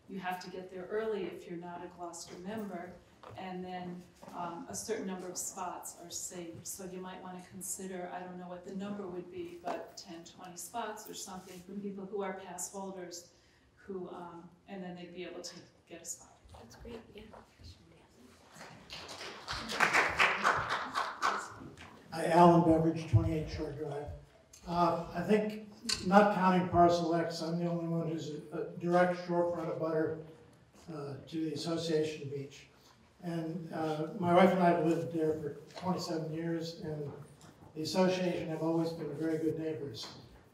you have to get there early if you're not a Gloucester member, and then a certain number of spots are saved. So you might want to consider, I don't know what the number would be, but 10, 20 spots or something from people who are pass holders who, and then they'd be able to get a spot. That's great, yeah. Hi, Alan Beveridge, 28 Shore Drive. I think, not counting Parcel X, I'm the only one who's a direct shorefront abutter to the Association Beach. And my wife and I have lived there for 27 years, and the association have always been very good neighbors.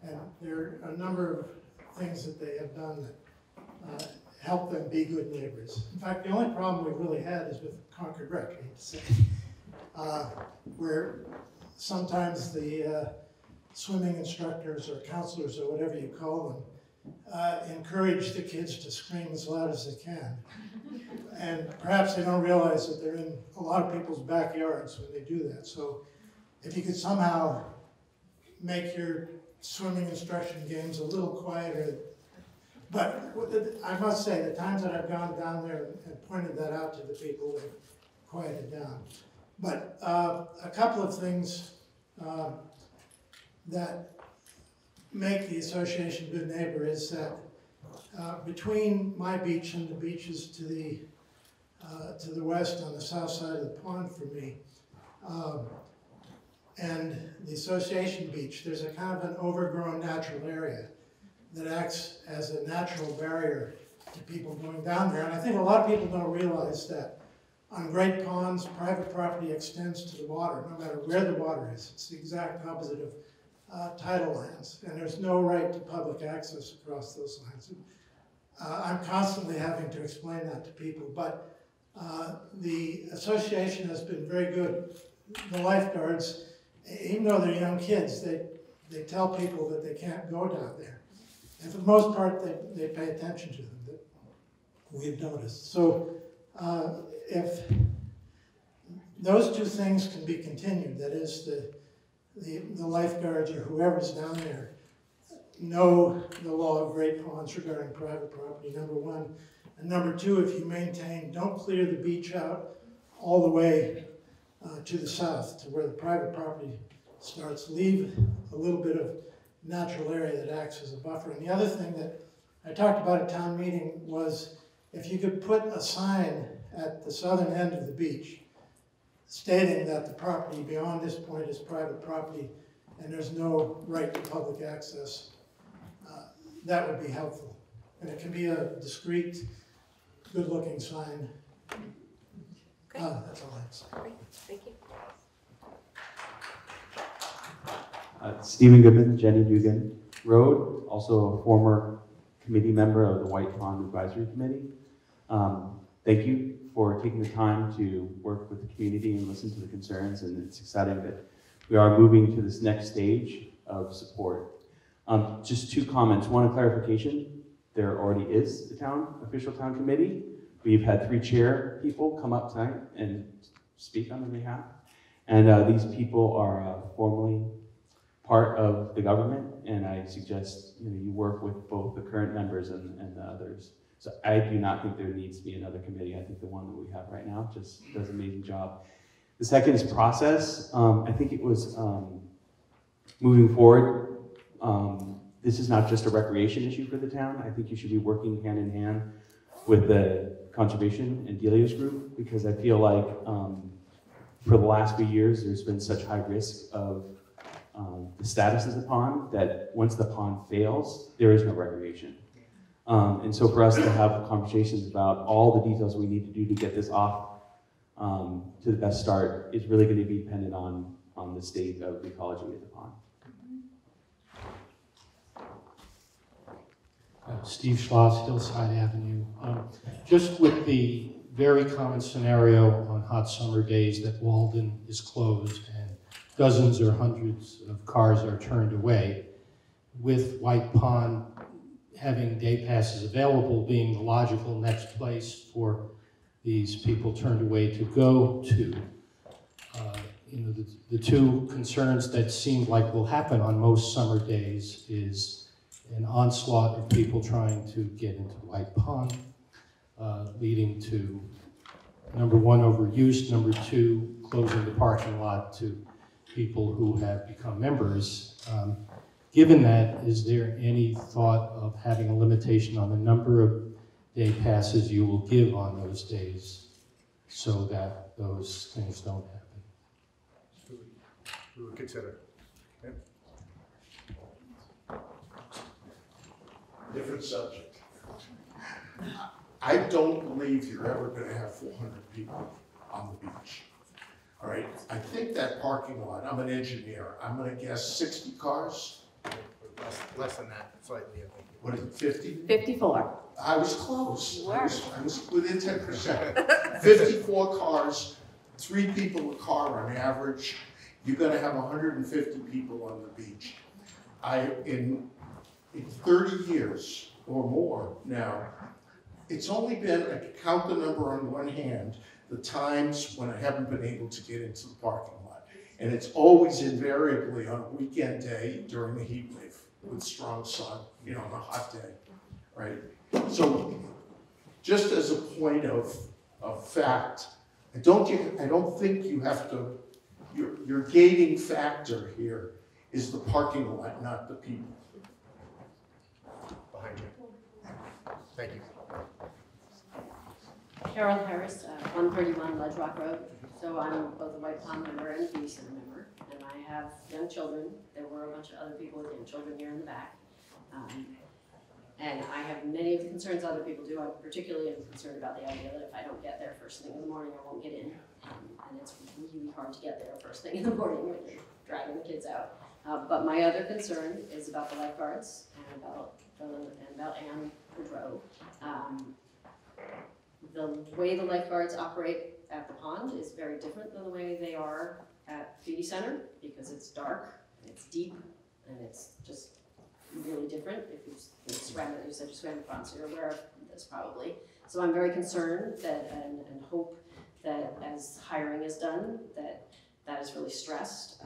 And there are a number of things that they have done that help them be good neighbors. In fact, the only problem we've really had is with Concord Rec, I hate to say, where sometimes the swimming instructors or counselors or whatever you call them encourage the kids to scream as loud as they can. And perhaps they don't realize that they're in a lot of people's backyards when they do that. So if you could somehow make your swimming instruction games a little quieter. But I must say, the times that I've gone down there and pointed that out to the people, they've quieted down. But a couple of things that make the association good neighbor is that between my beach and the beaches to the west on the south side of the pond for me, and the association beach, there's a kind of an overgrown natural area that acts as a natural barrier to people going down there. And I think a lot of people don't realize that on great ponds, private property extends to the water, no matter where the water is. It's the exact opposite of tidal lands, and there's no right to public access across those lands. I'm constantly having to explain that to people, but the association has been very good. The lifeguards, even though they're young kids, they tell people that they can't go down there. And for the most part, they pay attention to them, that we've noticed. So if those two things can be continued, that is the lifeguards or whoever's down there know the law of great ponds regarding private property, number one. And number two, if you maintain, don't clear the beach out all the way to the south, to where the private property starts. Leave a little bit of natural area that acts as a buffer. And the other thing that I talked about at town meeting was if you could put a sign at the southern end of the beach stating that the property beyond this point is private property and there's no right to public access, that would be helpful. And it can be a discreet, good-looking sign. Okay. That's all I have to say. Great, thank you. Stephen Goodman, Jenny Dugan Road, also a former committee member of the White Pond Advisory Committee. Thank you for taking the time to work with the community and listen to the concerns, and it's exciting that we are moving to this next stage of support. Just two comments. One, a clarification. There already is a official town committee. We've had 3 chair people come up tonight and speak on their behalf. And these people are formally part of the government, and I suggest you work with both the current members and the others. So I do not think there needs to be another committee. I think the one that we have right now just does an amazing job. The second is process. I think it was moving forward. This is not just a recreation issue for the town. I think you should be working hand in hand with the conservation and Delia's group, because I feel like for the last few years there's been such high risk of the status of the pond that once the pond fails, there is no recreation. And so for us to have conversations about all the details we need to do to get this off to the best start is really going to be dependent on the state of the ecology of the pond. Steve Schloss, Hillside Avenue. Just with the very common scenario on hot summer days that Walden is closed and dozens or hundreds of cars are turned away, with White Pond having day passes available being the logical next place for these people turned away to go to. The two concerns that seem like will happen on most summer days is an onslaught of people trying to get into White Pond, leading to, number one, overuse, number two, closing the parking lot to people who have become members. Given that, is there any thought of having a limitation on the number of day passes you will give on those days so that those things don't happen? We would consider. Yeah. Different subject. I don't believe you're ever going to have 400 people on the beach. All right, I think that parking lot, I'm an engineer, I'm going to guess 60 cars? Less than that, slightly, I think. What is it, 50? 54. I was close. You were. I was within 10%. 54 cars, 3 people a car on average. You're going to have 150 people on the beach. In 30 years or more now, it's only been, I can count the number on one hand, the times when I haven't been able to get into the parking lot. And it's always invariably on a weekend day during the heat wave with strong sun, on a hot day, right? So just as a point of fact, I don't think you have to, your gating factor here is the parking lot, not the people. Behind you. Thank you. Carol Harris, 131 Ledge Rock Road. So I'm both a White Pond member and a Beauty Center member, and I have young children. There were a bunch of other people with young children here in the back. And I have many of the concerns other people do. I particularly am concerned about the idea that if I don't get there first thing in the morning, I won't get in. And it's really hard to get there first thing in the morning when you're dragging the kids out. But my other concern is about the lifeguards and about Anne Woodrow. The way the lifeguards operate at the pond is very different than the way they are at Beauty Center, because it's dark and it's deep and it's just really different. If you swam it, you said you swam the pond, so you're aware of this probably. So I'm very concerned that and hope that as hiring is done, that is really stressed.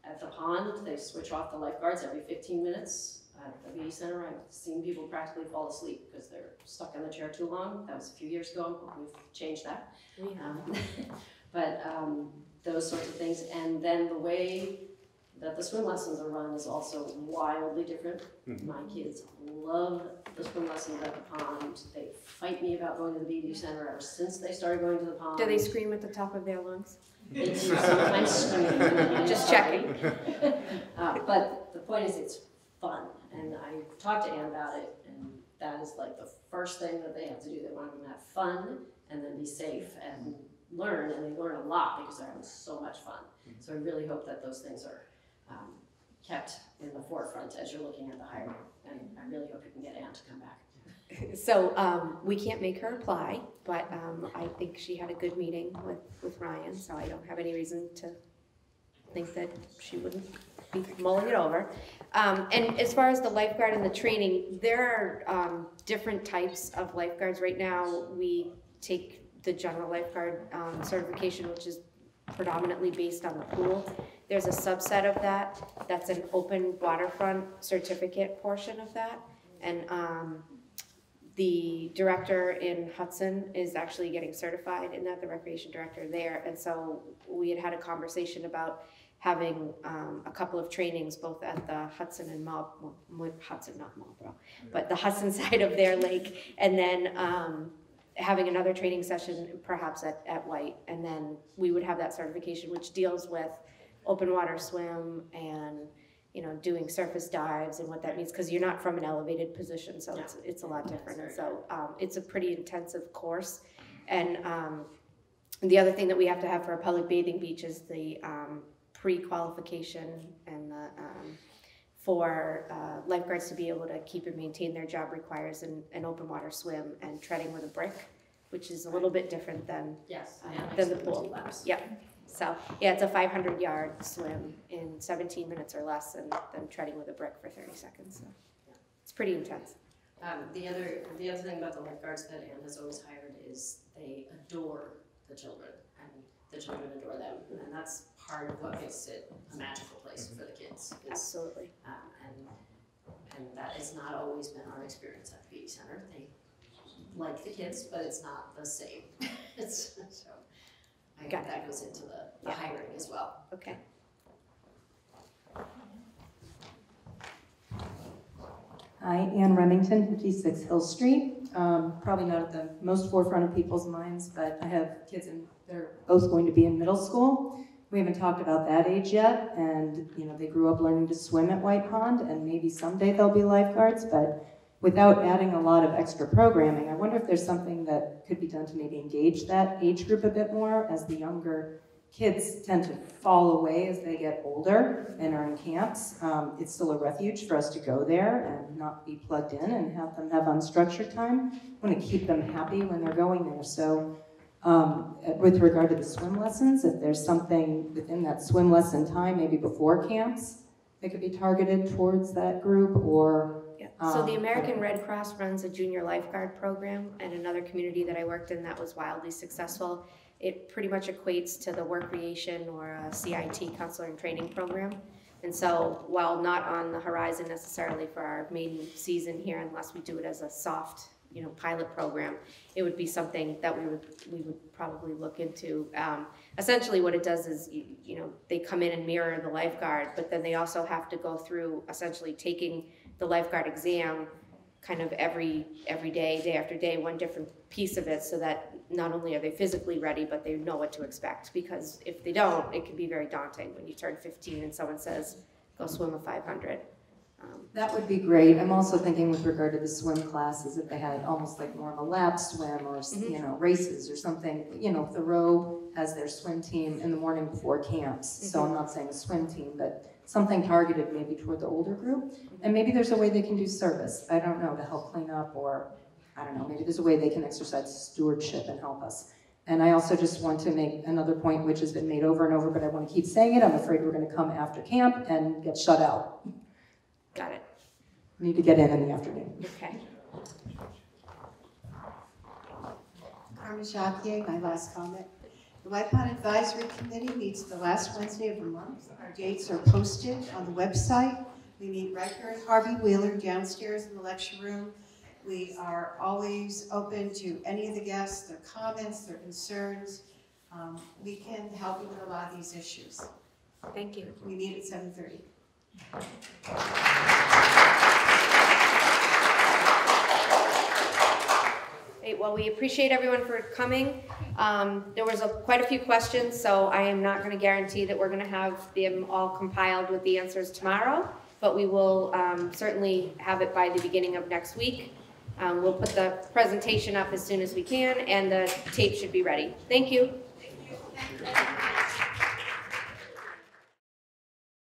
At the pond, they switch off the lifeguards every 15 minutes. at the VE Center. I've seen people practically fall asleep because they're stuck in the chair too long. That was a few years ago. We've changed that. But those sorts of things. And then the way that the swim lessons are run is also wildly different. My kids love the swim lessons at the pond. They fight me about going to the VE Center ever since they started going to the pond. Do they scream at the top of their lungs? They do sometimes scream. Just checking. But the point is, it's fun. And I talked to Anne about it, and that is like the first thing that they have to do. They want them to have fun and then be safe and learn, and they learn a lot because they're having so much fun. So I really hope that those things are kept in the forefront as you're looking at the hiring. And I really hope you can get Anne to come back. So we can't make her apply, but I think she had a good meeting with Ryan, so I don't have any reason to think that she wouldn't be mulling it over. And as far as the lifeguard and the training, there are different types of lifeguards. Right now, we take the general lifeguard certification, which is predominantly based on the pool. There's a subset of that, that's an open waterfront certificate portion of that. And the director in Hudson is actually getting certified in that, the recreation director there. And so we had a conversation about having a couple of trainings both at the Hudson and Hudson, not Marlboro, but the Hudson side of their lake, and then having another training session perhaps at White, and then we would have that certification which deals with open water swim and doing surface dives and what that means, because you're not from an elevated position, so it's a lot different. And so it's a pretty intensive course. And the other thing that we have to have for a public bathing beach is the pre-qualification and the for lifeguards to be able to keep and maintain their job requires an open water swim and treading with a brick, which is a little bit different than the pool. Yeah. So yeah, it's a 500-yard swim in 17 minutes or less, and then treading with a brick for 30 seconds. So it's pretty intense. The other thing about the lifeguards that Anne has always hired is they adore the children, and the children adore them, and that's part of what makes it a magical place for the kids. Absolutely. And that has not always been our experience at the VE Center. They like the kids, but it's not the same. So I think that goes into the hiring as well. Okay. Hi, Ann Remington, 56 Hill Street. Probably not at the most forefront of people's minds, but I have kids and they're both going to be in middle school. We haven't talked about that age yet, and they grew up learning to swim at White Pond, and maybe someday they'll be lifeguards, but without adding a lot of extra programming, I wonder if there's something that could be done to maybe engage that age group a bit more, as the younger kids tend to fall away as they get older and are in camps. It's still a refuge for us to go there and not be plugged in and have them have unstructured time. I want to keep them happy when they're going there. So with regard to the swim lessons, if there's something within that swim lesson time, maybe before camps, that could be targeted towards that group, or so the American Red Cross runs a junior lifeguard program, and another community that I worked in that was wildly successful. It pretty much equates to the work creation or a CIT, counselor and training program. And so while not on the horizon necessarily for our main season here, unless we do it as a soft pilot program, it would be something that we would probably look into. Essentially what it does is, they come in and mirror the lifeguard, but then they also have to go through essentially taking the lifeguard exam kind of every day, day after day, one different piece of it, so that not only are they physically ready, but they know what to expect. Because if they don't, it can be very daunting when you turn 15 and someone says, go swim a 500. That would be great. I'm also thinking with regard to the swim classes, if they had almost like more of a lap swim or races or something. If the row has their swim team in the morning before camps, so I'm not saying a swim team, but something targeted maybe toward the older group. And maybe there's a way they can do service, I don't know, to help clean up, or I don't know, maybe there's a way they can exercise stewardship and help us. And I also just want to make another point, which has been made over and over, but I want to keep saying it. I'm afraid we're going to come after camp and get shut out. Got it. We need to get in the afternoon. Okay. Carmen Jacquier, my last comment. The White Pond Advisory Committee meets the last Wednesday of the month. Our dates are posted on the website. We meet right here at Harvey Wheeler downstairs in the lecture room. We are always open to any of the guests, their comments, their concerns. We can help you with a lot of these issues. Thank you. We meet at 7:30. Great. Well, we appreciate everyone for coming. There was quite a few questions, so I am not going to guarantee that we're going to have them all compiled with the answers tomorrow, but we will certainly have it by the beginning of next week. We'll put the presentation up as soon as we can, and the tape should be ready. Thank you. Thank you.